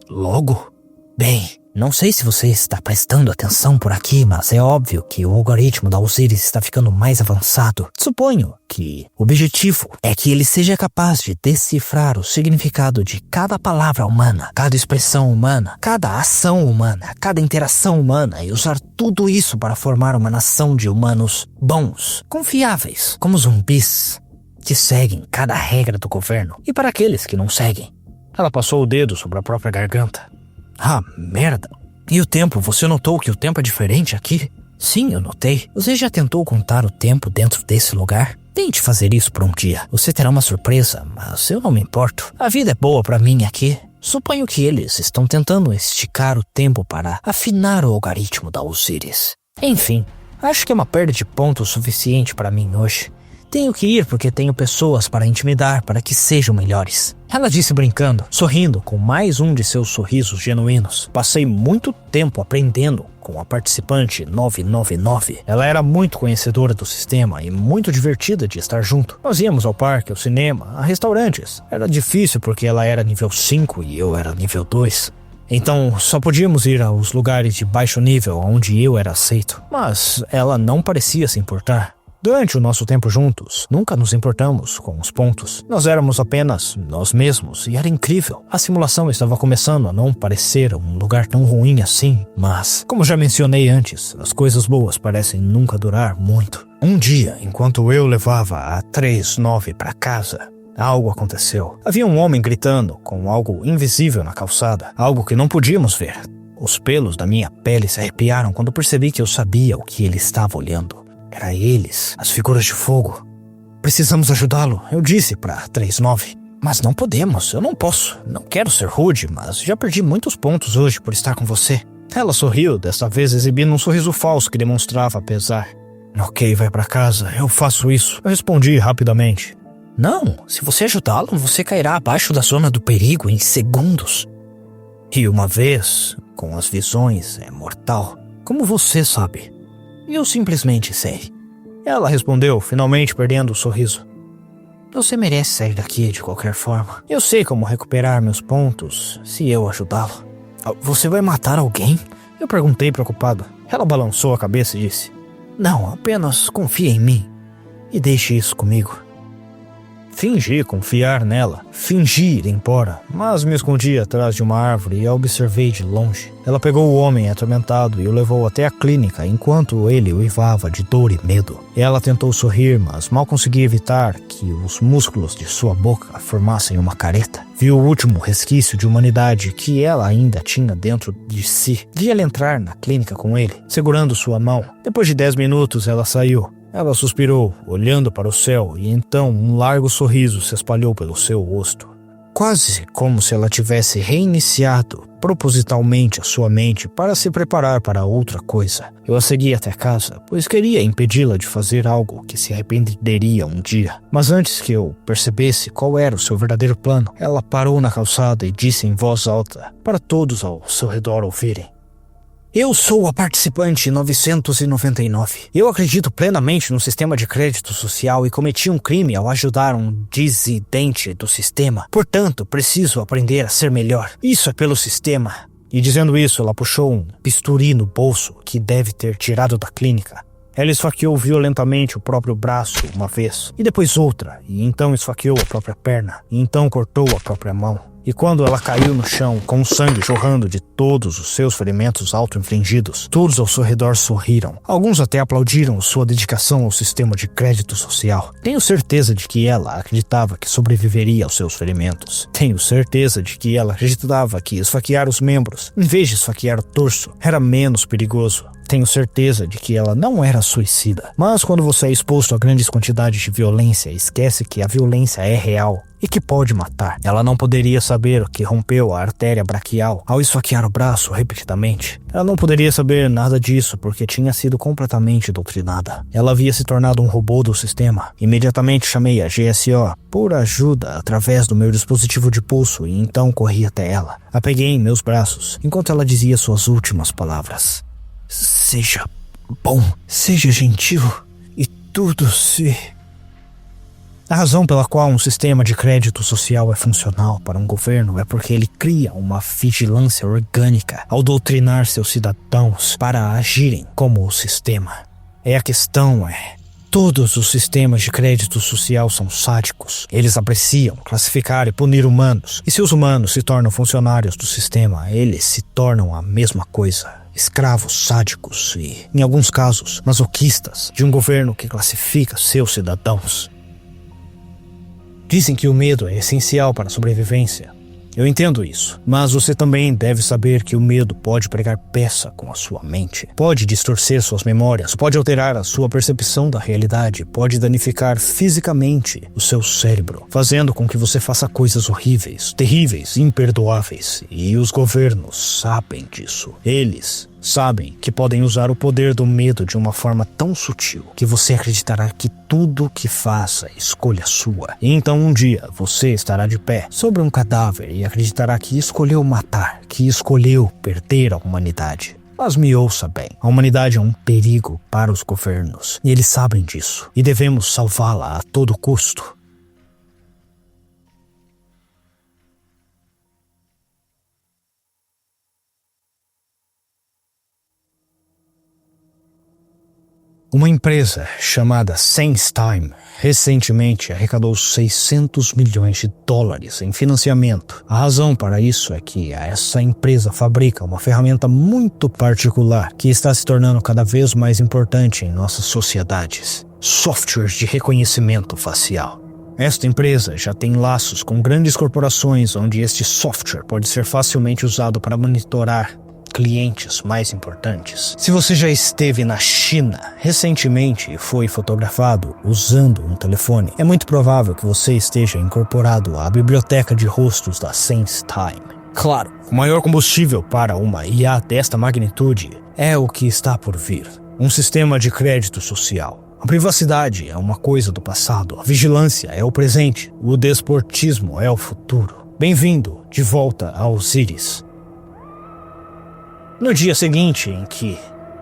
logo? Bem, não sei se você está prestando atenção por aqui, mas é óbvio que o algoritmo da Osiris está ficando mais avançado. Suponho que o objetivo é que ele seja capaz de decifrar o significado de cada palavra humana, cada expressão humana, cada ação humana, cada interação humana e usar tudo isso para formar uma nação de humanos bons, confiáveis, como zumbis. que seguem cada regra do governo e para aqueles que não seguem. Ela passou o dedo sobre a própria garganta. Ah, merda. E o tempo? Você notou que o tempo é diferente aqui? Sim, eu notei. Você já tentou contar o tempo dentro desse lugar? Tente fazer isso por um dia. Você terá uma surpresa, mas eu não me importo. A vida é boa pra mim aqui. Suponho que eles estão tentando esticar o tempo para afinar o algoritmo da Osiris. Enfim, acho que é uma perda de pontos suficiente para mim hoje. Tenho que ir porque tenho pessoas para intimidar para que sejam melhores. Ela disse brincando, sorrindo com mais um de seus sorrisos genuínos. Passei muito tempo aprendendo com a participante 999. Ela era muito conhecedora do sistema e muito divertida de estar junto. Nós íamos ao parque, ao cinema, a restaurantes. Era difícil porque ela era nível 5 e eu era nível 2. Então, só podíamos ir aos lugares de baixo nível onde eu era aceito. Mas ela não parecia se importar. Durante o nosso tempo juntos, nunca nos importamos com os pontos. Nós éramos apenas nós mesmos e era incrível. A simulação estava começando a não parecer um lugar tão ruim assim, mas, como já mencionei antes, as coisas boas parecem nunca durar muito. Um dia, enquanto eu levava a 39 para casa, algo aconteceu. Havia um homem gritando com algo invisível na calçada, algo que não podíamos ver. Os pelos da minha pele se arrepiaram quando percebi que eu sabia o que ele estava olhando. Era eles, as figuras de fogo. Precisamos ajudá-lo, eu disse para 39. Mas não podemos, eu não posso. Não quero ser rude, mas já perdi muitos pontos hoje por estar com você. Ela sorriu, desta vez exibindo um sorriso falso que demonstrava pesar. Ok, vai para casa, eu faço isso. Eu respondi rapidamente. Não, se você ajudá-lo, você cairá abaixo da zona do perigo em segundos. E uma vez, com as visões, é mortal. Como você sabe? Eu simplesmente sei. Ela respondeu, finalmente perdendo o sorriso. Você merece sair daqui de qualquer forma. Eu sei como recuperar meus pontos se eu ajudá-lo. Você vai matar alguém? Eu perguntei preocupado. Ela balançou a cabeça e disse: Não, apenas confie em mim e deixe isso comigo. Fingi confiar nela, fingi ir embora, mas me escondi atrás de uma árvore e a observei de longe. Ela pegou o homem atormentado e o levou até a clínica enquanto ele uivava de dor e medo. Ela tentou sorrir, mas mal conseguia evitar que os músculos de sua boca formassem uma careta. Viu o último resquício de humanidade que ela ainda tinha dentro de si. Vi ela entrar na clínica com ele, segurando sua mão. Depois de 10 minutos ela saiu. Ela suspirou, olhando para o céu, e então um largo sorriso se espalhou pelo seu rosto. Quase como se ela tivesse reiniciado propositalmente a sua mente para se preparar para outra coisa. Eu a segui até casa, pois queria impedi-la de fazer algo que se arrependeria um dia. Mas antes que eu percebesse qual era o seu verdadeiro plano, ela parou na calçada e disse em voz alta, para todos ao seu redor ouvirem. Eu sou a participante 999. Eu acredito plenamente no sistema de crédito social e cometi um crime ao ajudar um dissidente do sistema. Portanto, preciso aprender a ser melhor. Isso é pelo sistema. E dizendo isso, ela puxou um bisturi no bolso que deve ter tirado da clínica. Ela esfaqueou violentamente o próprio braço uma vez, e depois outra, e então esfaqueou a própria perna, e então cortou a própria mão. E quando ela caiu no chão, com o sangue jorrando de todos os seus ferimentos auto-infligidos, todos ao seu redor sorriram. Alguns até aplaudiram sua dedicação ao sistema de crédito social. Tenho certeza de que ela acreditava que sobreviveria aos seus ferimentos. Tenho certeza de que ela acreditava que esfaquear os membros, em vez de esfaquear o torso, era menos perigoso. Tenho certeza de que ela não era suicida. Mas quando você é exposto a grandes quantidades de violência, esquece que a violência é real e que pode matar. Ela não poderia saber que rompeu a artéria braquial ao esfaquear o braço repetidamente. Ela não poderia saber nada disso porque tinha sido completamente doutrinada. Ela havia se tornado um robô do sistema. Imediatamente chamei a GSO por ajuda através do meu dispositivo de pulso e então corri até ela. A peguei em meus braços enquanto ela dizia suas últimas palavras. Seja bom, seja gentil e tudo se... A razão pela qual um sistema de crédito social é funcional para um governo é porque ele cria uma vigilância orgânica ao doutrinar seus cidadãos para agirem como o sistema. A questão é... Todos os sistemas de crédito social são sádicos. Eles apreciam, classificar e punir humanos. E se os humanos se tornam funcionários do sistema, eles se tornam a mesma coisa. Escravos sádicos e, em alguns casos, masoquistas de um governo que classifica seus cidadãos. Dizem que o medo é essencial para a sobrevivência. Eu entendo isso, mas você também deve saber que o medo pode pregar peça com a sua mente, pode distorcer suas memórias, pode alterar a sua percepção da realidade, pode danificar fisicamente o seu cérebro, fazendo com que você faça coisas horríveis, terríveis, imperdoáveis. E os governos sabem disso. Eles sabem que podem usar o poder do medo de uma forma tão sutil que você acreditará que tudo que faça é escolha sua. E então um dia você estará de pé sobre um cadáver e acreditará que escolheu matar, que escolheu perder a humanidade. Mas me ouça bem, a humanidade é um perigo para os governos e eles sabem disso e devemos salvá-la a todo custo. Uma empresa chamada SenseTime recentemente arrecadou $600 milhões em financiamento. A razão para isso é que essa empresa fabrica uma ferramenta muito particular que está se tornando cada vez mais importante em nossas sociedades: softwares de reconhecimento facial. Esta empresa já tem laços com grandes corporações onde este software pode ser facilmente usado para monitorar clientes mais importantes. Se você já esteve na China recentemente e foi fotografado usando um telefone, é muito provável que você esteja incorporado à biblioteca de rostos da SenseTime. Claro, o maior combustível para uma IA desta magnitude é o que está por vir: um sistema de crédito social. A privacidade é uma coisa do passado, a vigilância é o presente, o desportismo é o futuro. Bem-vindo de volta a Osiris. No dia seguinte em que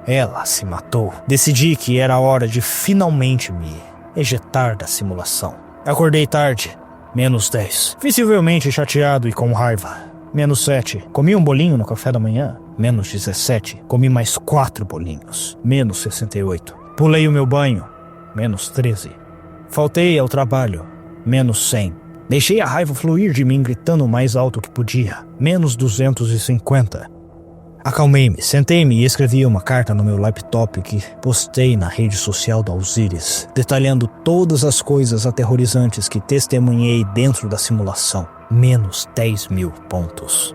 ela se matou, decidi que era hora de finalmente me ejetar da simulação. Acordei tarde, -10. Visivelmente chateado e com raiva. -7. Comi um bolinho no café da manhã. -17. Comi mais 4 bolinhos. -68. Pulei o meu banho. -13. Faltei ao trabalho. -100. Deixei a raiva fluir de mim gritando o mais alto que podia. -250. Acalmei-me, sentei-me e escrevi uma carta no meu laptop que postei na rede social da Osiris, detalhando todas as coisas aterrorizantes que testemunhei dentro da simulação. -10.000 pontos.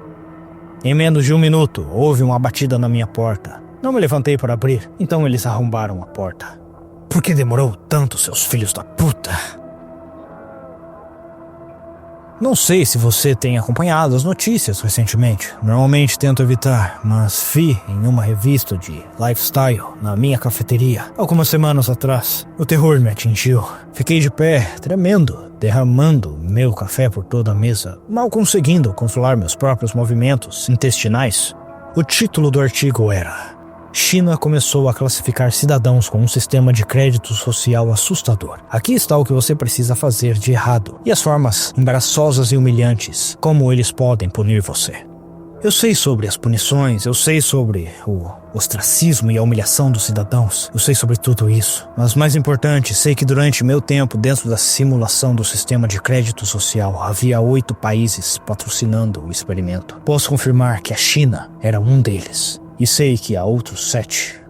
Em menos de 1 minuto, houve uma batida na minha porta. Não me levantei para abrir, então eles arrombaram a porta. Por que demorou tanto, seus filhos da puta? Não sei se você tem acompanhado as notícias recentemente. Normalmente tento evitar, mas vi em uma revista de lifestyle na minha cafeteria algumas semanas atrás. O terror me atingiu. Fiquei de pé, tremendo, derramando meu café por toda a mesa, mal conseguindo controlar meus próprios movimentos intestinais. O título do artigo era: China começou a classificar cidadãos com um sistema de crédito social assustador. Aqui está o que você precisa fazer de errado e as formas embaraçosas e humilhantes como eles podem punir você. Eu sei sobre as punições, eu sei sobre o ostracismo e a humilhação dos cidadãos, eu sei sobre tudo isso. Mas mais importante, sei que durante meu tempo dentro da simulação do sistema de crédito social, havia 8 países patrocinando o experimento. Posso confirmar que a China era um deles. E sei que há outros 7.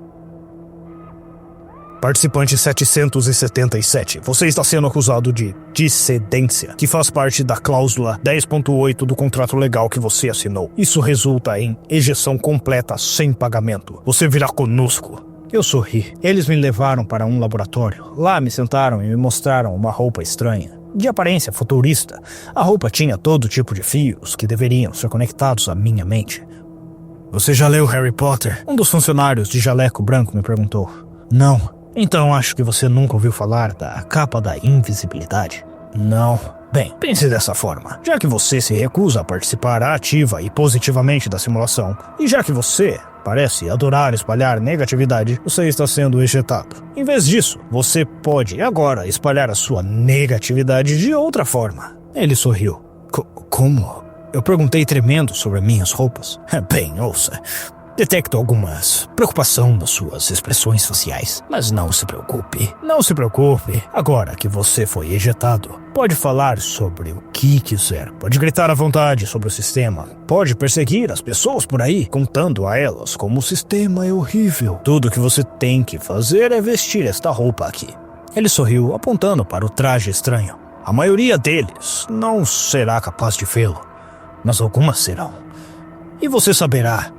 Participante 777. Você está sendo acusado de dissidência, que faz parte da cláusula 10.8 do contrato legal que você assinou. Isso resulta em ejeção completa sem pagamento. Você virá conosco. Eu sorri. Eles me levaram para um laboratório. Lá me sentaram e me mostraram uma roupa estranha. De aparência futurista, a roupa tinha todo tipo de fios que deveriam ser conectados à minha mente. Você já leu Harry Potter? Um dos funcionários de jaleco branco me perguntou. Não. Então acho que você nunca ouviu falar da capa da invisibilidade. Não. Bem, pense dessa forma. Já que você se recusa a participar ativa e positivamente da simulação, e já que você parece adorar espalhar negatividade, você está sendo ejetado. Em vez disso, você pode agora espalhar a sua negatividade de outra forma. Ele sorriu. Como? Eu perguntei tremendo sobre minhas roupas. Bem, ouça. Detecto algumas preocupação nas suas expressões faciais. Mas não se preocupe. Não se preocupe. Agora que você foi ejetado, pode falar sobre o que quiser. Pode gritar à vontade sobre o sistema. Pode perseguir as pessoas por aí, contando a elas como o sistema é horrível. Tudo que você tem que fazer é vestir esta roupa aqui. Ele sorriu, apontando para o traje estranho. A maioria deles não será capaz de vê-lo, mas algumas serão. E você saberá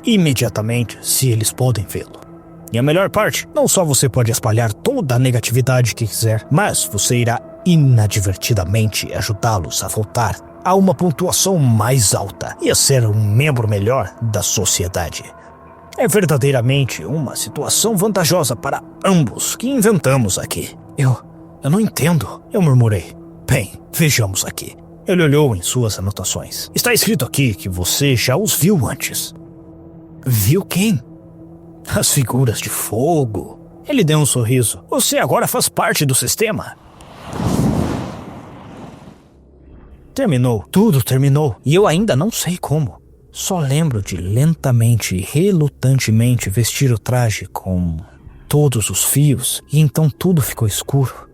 imediatamente se eles podem vê-lo. E a melhor parte, não só você pode espalhar toda a negatividade que quiser, mas você irá inadvertidamente ajudá-los a voltar a uma pontuação mais alta e a ser um membro melhor da sociedade. É verdadeiramente uma situação vantajosa para ambos que inventamos aqui. Eu não entendo, eu murmurei. Bem, vejamos aqui. Ele olhou em suas anotações. Está escrito aqui que você já os viu antes. Viu quem? As figuras de fogo. Ele deu um sorriso. Você agora faz parte do sistema. Terminou. Tudo terminou. E eu ainda não sei como. Só lembro de lentamente e relutantemente vestir o traje com todos os fios. E então tudo ficou escuro.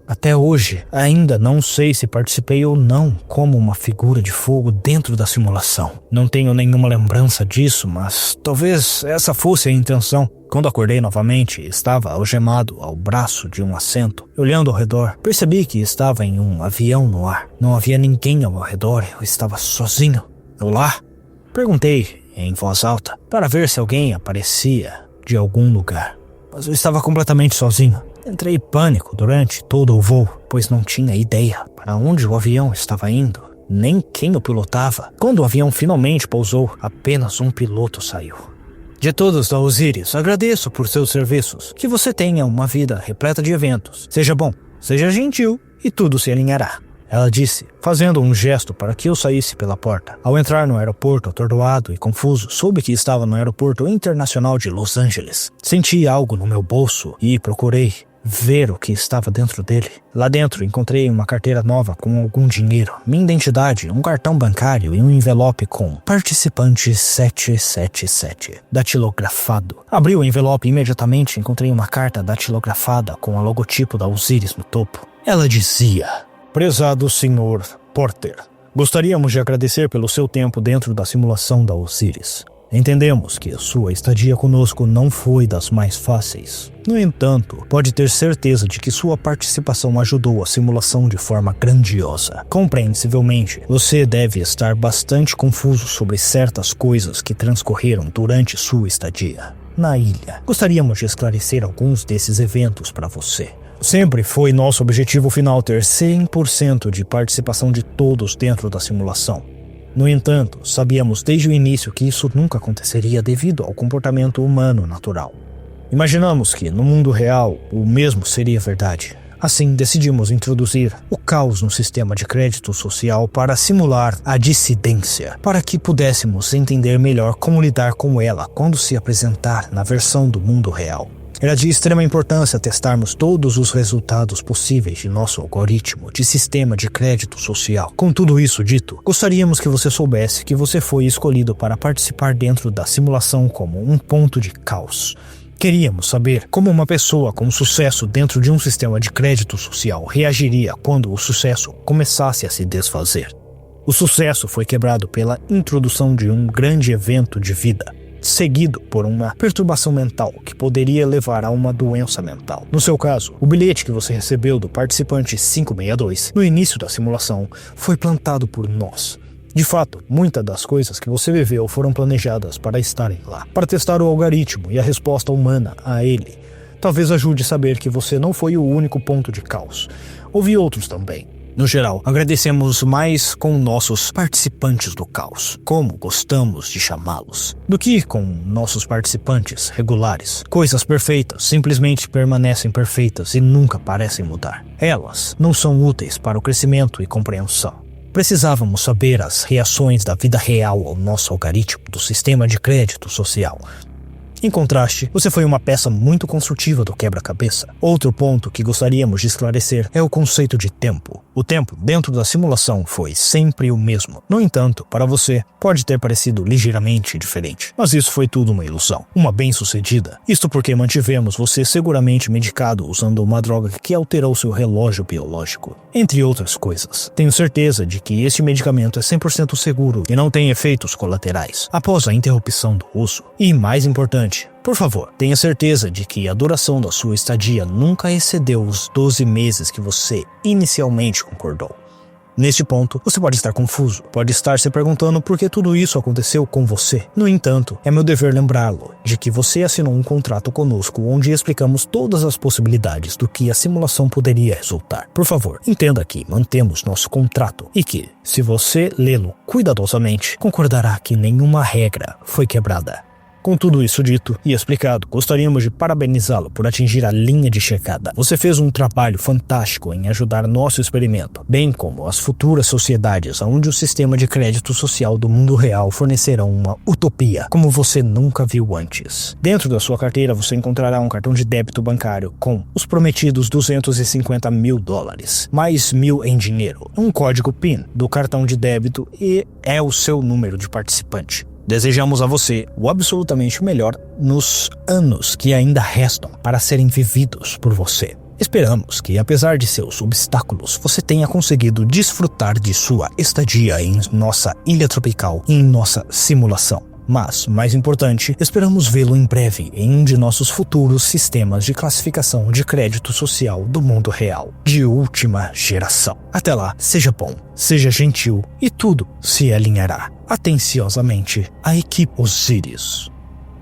Até hoje, ainda não sei se participei ou não como uma figura de fogo dentro da simulação. Não tenho nenhuma lembrança disso, mas talvez essa fosse a intenção. Quando acordei novamente, estava algemado ao braço de um assento. Olhando ao redor, percebi que estava em um avião no ar. Não havia ninguém ao redor, eu estava sozinho. Olá? Perguntei em voz alta para ver se alguém aparecia de algum lugar. Mas eu estava completamente sozinho. Entrei em pânico durante todo o voo, pois não tinha ideia para onde o avião estava indo, nem quem o pilotava. Quando o avião finalmente pousou, apenas um piloto saiu. De todos da Osiris, agradeço por seus serviços. Que você tenha uma vida repleta de eventos. Seja bom, seja gentil e tudo se alinhará. Ela disse, fazendo um gesto para que eu saísse pela porta. Ao entrar no aeroporto, atordoado e confuso, soube que estava no aeroporto internacional de Los Angeles. Senti algo no meu bolso e procurei ver o que estava dentro dele. Lá dentro encontrei uma carteira nova com algum dinheiro, minha identidade, um cartão bancário e um envelope com participante 777, datilografado. Abri o envelope e imediatamente encontrei uma carta datilografada com o logotipo da Osiris no topo. Ela dizia: prezado Sr. Porter, gostaríamos de agradecer pelo seu tempo dentro da simulação da Osiris. Entendemos que a sua estadia conosco não foi das mais fáceis. No entanto, pode ter certeza de que sua participação ajudou a simulação de forma grandiosa. Compreensivelmente, você deve estar bastante confuso sobre certas coisas que transcorreram durante sua estadia na ilha. Gostaríamos de esclarecer alguns desses eventos para você. Sempre foi nosso objetivo final ter 100% de participação de todos dentro da simulação. No entanto, sabíamos desde o início que isso nunca aconteceria devido ao comportamento humano natural. Imaginamos que, no mundo real, o mesmo seria verdade. Assim, decidimos introduzir o caos no sistema de crédito social para simular a dissidência, para que pudéssemos entender melhor como lidar com ela quando se apresentar na versão do mundo real. Era de extrema importância testarmos todos os resultados possíveis de nosso algoritmo de sistema de crédito social. Com tudo isso dito, gostaríamos que você soubesse que você foi escolhido para participar dentro da simulação como um ponto de caos. Queríamos saber como uma pessoa com sucesso dentro de um sistema de crédito social reagiria quando o sucesso começasse a se desfazer. O sucesso foi quebrado pela introdução de um grande evento de vida, seguido por uma perturbação mental que poderia levar a uma doença mental. No seu caso, o bilhete que você recebeu do participante 562 no início da simulação foi plantado por nós. De fato, muitas das coisas que você viveu foram planejadas para estarem lá, para testar o algoritmo e a resposta humana a ele. Talvez ajude a saber que você não foi o único ponto de caos. Houve outros também. No geral, agradecemos mais com nossos participantes do caos, como gostamos de chamá-los, do que com nossos participantes regulares. Coisas perfeitas simplesmente permanecem perfeitas e nunca parecem mudar. Elas não são úteis para o crescimento e compreensão. Precisávamos saber as reações da vida real ao nosso algoritmo do sistema de crédito social. Em contraste, você foi uma peça muito construtiva do quebra-cabeça. Outro ponto que gostaríamos de esclarecer é o conceito de tempo. O tempo dentro da simulação foi sempre o mesmo. No entanto, para você, pode ter parecido ligeiramente diferente. Mas isso foi tudo uma ilusão. Uma bem-sucedida. Isto porque mantivemos você seguramente medicado usando uma droga que alterou seu relógio biológico. Entre outras coisas. Tenho certeza de que este medicamento é 100% seguro e não tem efeitos colaterais após a interrupção do uso. E mais importante, importante. Por favor, tenha certeza de que a duração da sua estadia nunca excedeu os 12 meses que você inicialmente concordou. Neste ponto, você pode estar confuso, pode estar se perguntando por que tudo isso aconteceu com você. No entanto, é meu dever lembrá-lo de que você assinou um contrato conosco onde explicamos todas as possibilidades do que a simulação poderia resultar. Por favor, entenda que mantemos nosso contrato e que, se você lê-lo cuidadosamente, concordará que nenhuma regra foi quebrada. Com tudo isso dito e explicado, gostaríamos de parabenizá-lo por atingir a linha de chegada. Você fez um trabalho fantástico em ajudar nosso experimento, bem como as futuras sociedades onde o sistema de crédito social do mundo real fornecerão uma utopia como você nunca viu antes. Dentro da sua carteira você encontrará um cartão de débito bancário com os prometidos $250 mil, mais 1.000 em dinheiro, um código PIN do cartão de débito e é o seu número de participante. Desejamos a você o absolutamente melhor nos anos que ainda restam para serem vividos por você. Esperamos que, apesar de seus obstáculos, você tenha conseguido desfrutar de sua estadia em nossa ilha tropical e em nossa simulação. Mas, mais importante, esperamos vê-lo em breve em um de nossos futuros sistemas de classificação de crédito social do mundo real, de última geração. Até lá, seja bom, seja gentil e tudo se alinhará. Atenciosamente, a equipe Osiris.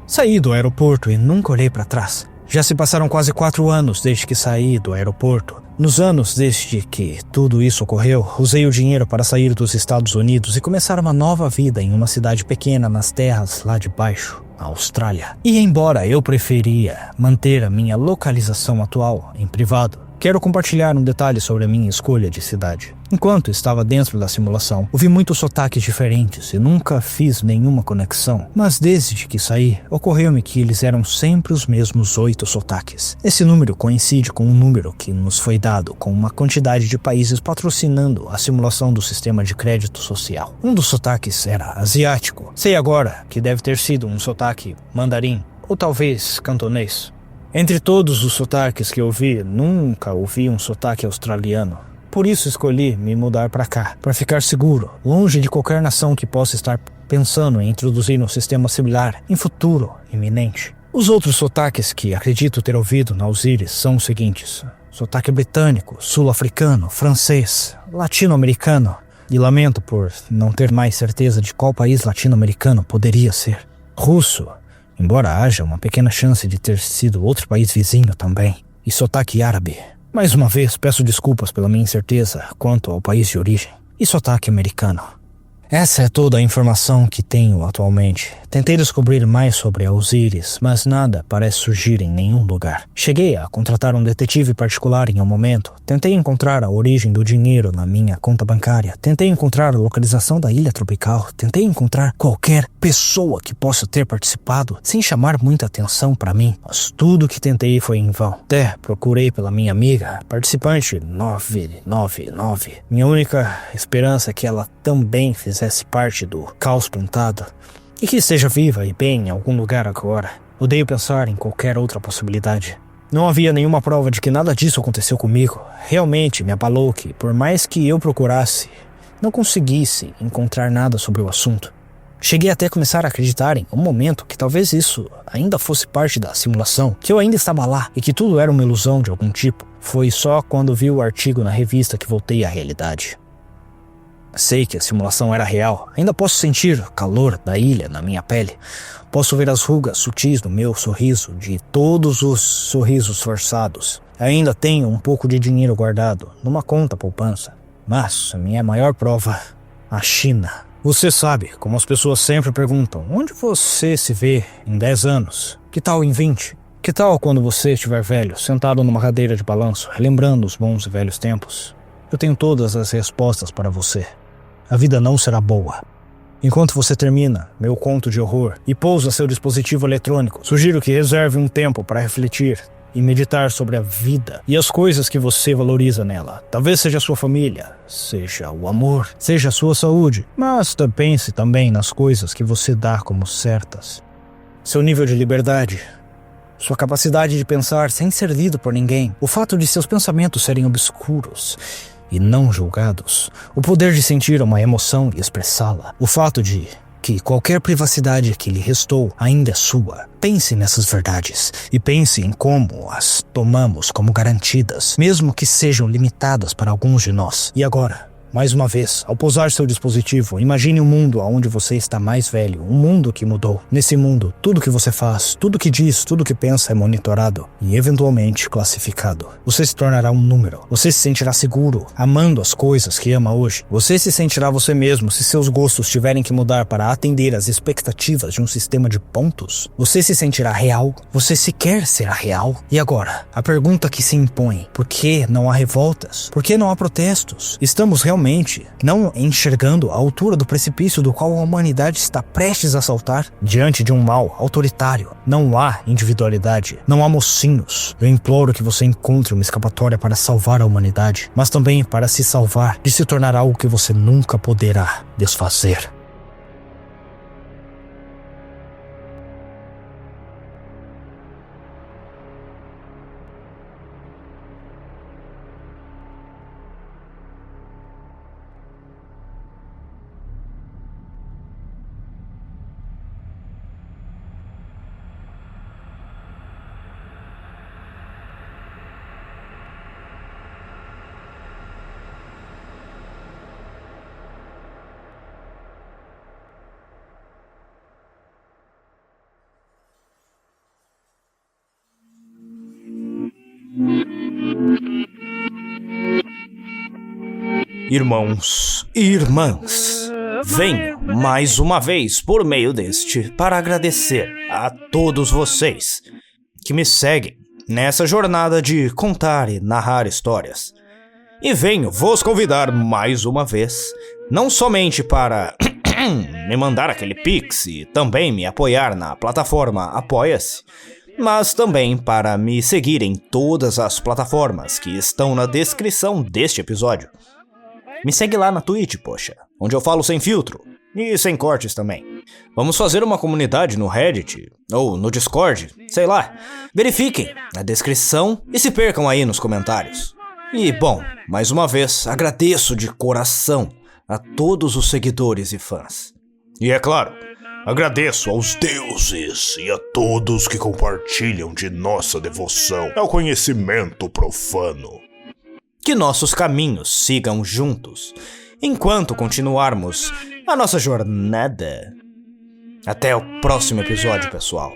Saí do aeroporto e nunca olhei para trás. Já se passaram quase 4 anos desde que saí do aeroporto. Nos anos desde que tudo isso ocorreu, usei o dinheiro para sair dos Estados Unidos e começar uma nova vida em uma cidade pequena nas terras lá de baixo, a Austrália. E embora eu preferia manter a minha localização atual em privado, quero compartilhar um detalhe sobre a minha escolha de cidade. Enquanto estava dentro da simulação, ouvi muitos sotaques diferentes e nunca fiz nenhuma conexão. Mas desde que saí, ocorreu-me que eles eram sempre os mesmos 8 sotaques. Esse número coincide com um número que nos foi dado com uma quantidade de países patrocinando a simulação do sistema de crédito social. Um dos sotaques era asiático. Sei agora que deve ter sido um sotaque mandarim ou talvez cantonês. Entre todos os sotaques que ouvi, nunca ouvi um sotaque australiano. Por isso escolhi me mudar para cá, para ficar seguro, longe de qualquer nação que possa estar pensando em introduzir um sistema similar em futuro iminente. Os outros sotaques que acredito ter ouvido na Osiris são os seguintes: sotaque britânico, sul-africano, francês, latino-americano. E lamento por não ter mais certeza de qual país latino-americano poderia ser. Russo, embora haja uma pequena chance de ter sido outro país vizinho também. E sotaque árabe. Mais uma vez, peço desculpas pela minha incerteza quanto ao país de origem. E sotaque americano. Essa é toda a informação que tenho atualmente. Tentei descobrir mais sobre a Osiris, mas nada parece surgir em nenhum lugar. Cheguei a contratar um detetive particular em um momento. Tentei encontrar a origem do dinheiro na minha conta bancária. Tentei encontrar a localização da ilha tropical. Tentei encontrar qualquer pessoa que possa ter participado, sem chamar muita atenção para mim. Mas tudo que tentei foi em vão. Até procurei pela minha amiga, participante 999. Minha única esperança é que ela também fizesse parte do caos plantado. E que esteja viva e bem em algum lugar agora. Odeio pensar em qualquer outra possibilidade. Não havia nenhuma prova de que nada disso aconteceu comigo. Realmente me abalou que, por mais que eu procurasse, não conseguisse encontrar nada sobre o assunto. Cheguei até a começar a acreditar em um momento que talvez isso ainda fosse parte da simulação, que eu ainda estava lá e que tudo era uma ilusão de algum tipo. Foi só quando vi o artigo na revista que voltei à realidade. Sei que a simulação era real. Ainda posso sentir o calor da ilha na minha pele. Posso ver as rugas sutis do meu sorriso, de todos os sorrisos forçados. Ainda tenho um pouco de dinheiro guardado numa conta poupança. Mas a minha maior prova, a China. Você sabe, como as pessoas sempre perguntam, onde você se vê em 10 anos? Que tal em 20? Que tal quando você estiver velho, sentado numa cadeira de balanço, relembrando os bons e velhos tempos? Eu tenho todas as respostas para você. A vida não será boa. Enquanto você termina meu conto de horror e pousa seu dispositivo eletrônico, sugiro que reserve um tempo para refletir e meditar sobre a vida e as coisas que você valoriza nela. Talvez seja a sua família, seja o amor, seja a sua saúde, mas pense também nas coisas que você dá como certas. Seu nível de liberdade, sua capacidade de pensar sem ser lido por ninguém, o fato de seus pensamentos serem obscuros e não julgados, o poder de sentir uma emoção e expressá-la, o fato de que qualquer privacidade que lhe restou ainda é sua. Pense nessas verdades e pense em como as tomamos como garantidas, mesmo que sejam limitadas para alguns de nós. E agora, mais uma vez, ao pousar seu dispositivo, imagine um mundo onde você está mais velho, um mundo que mudou. Nesse mundo, tudo que você faz, tudo que diz, tudo que pensa é monitorado e eventualmente classificado. Você se tornará um número. Você se sentirá seguro, amando as coisas que ama hoje. Você se sentirá você mesmo se seus gostos tiverem que mudar para atender às expectativas de um sistema de pontos. Você se sentirá real. Você sequer será real. E agora, a pergunta que se impõe: por que não há revoltas? Por que não há protestos? Estamos realmente não enxergando a altura do precipício do qual a humanidade está prestes a saltar? Diante de um mal autoritário, não há individualidade, não há mocinhos. Eu imploro que você encontre uma escapatória para salvar a humanidade, mas também para se salvar de se tornar algo que você nunca poderá desfazer. Irmãos e irmãs, venho mais uma vez por meio deste para agradecer a todos vocês que me seguem nessa jornada de contar e narrar histórias. E venho vos convidar mais uma vez, não somente para me mandar aquele pix e também me apoiar na plataforma Apoia-se, mas também para me seguir em todas as plataformas que estão na descrição deste episódio. Me segue lá na Twitch, poxa, onde eu falo sem filtro e sem cortes também. Vamos fazer uma comunidade no Reddit ou no Discord, sei lá. Verifiquem na descrição e se percam aí nos comentários. E bom, mais uma vez agradeço de coração a todos os seguidores e fãs. E é claro, agradeço aos deuses e a todos que compartilham de nossa devoção ao conhecimento profano. Que nossos caminhos sigam juntos, enquanto continuarmos a nossa jornada. Até o próximo episódio, pessoal.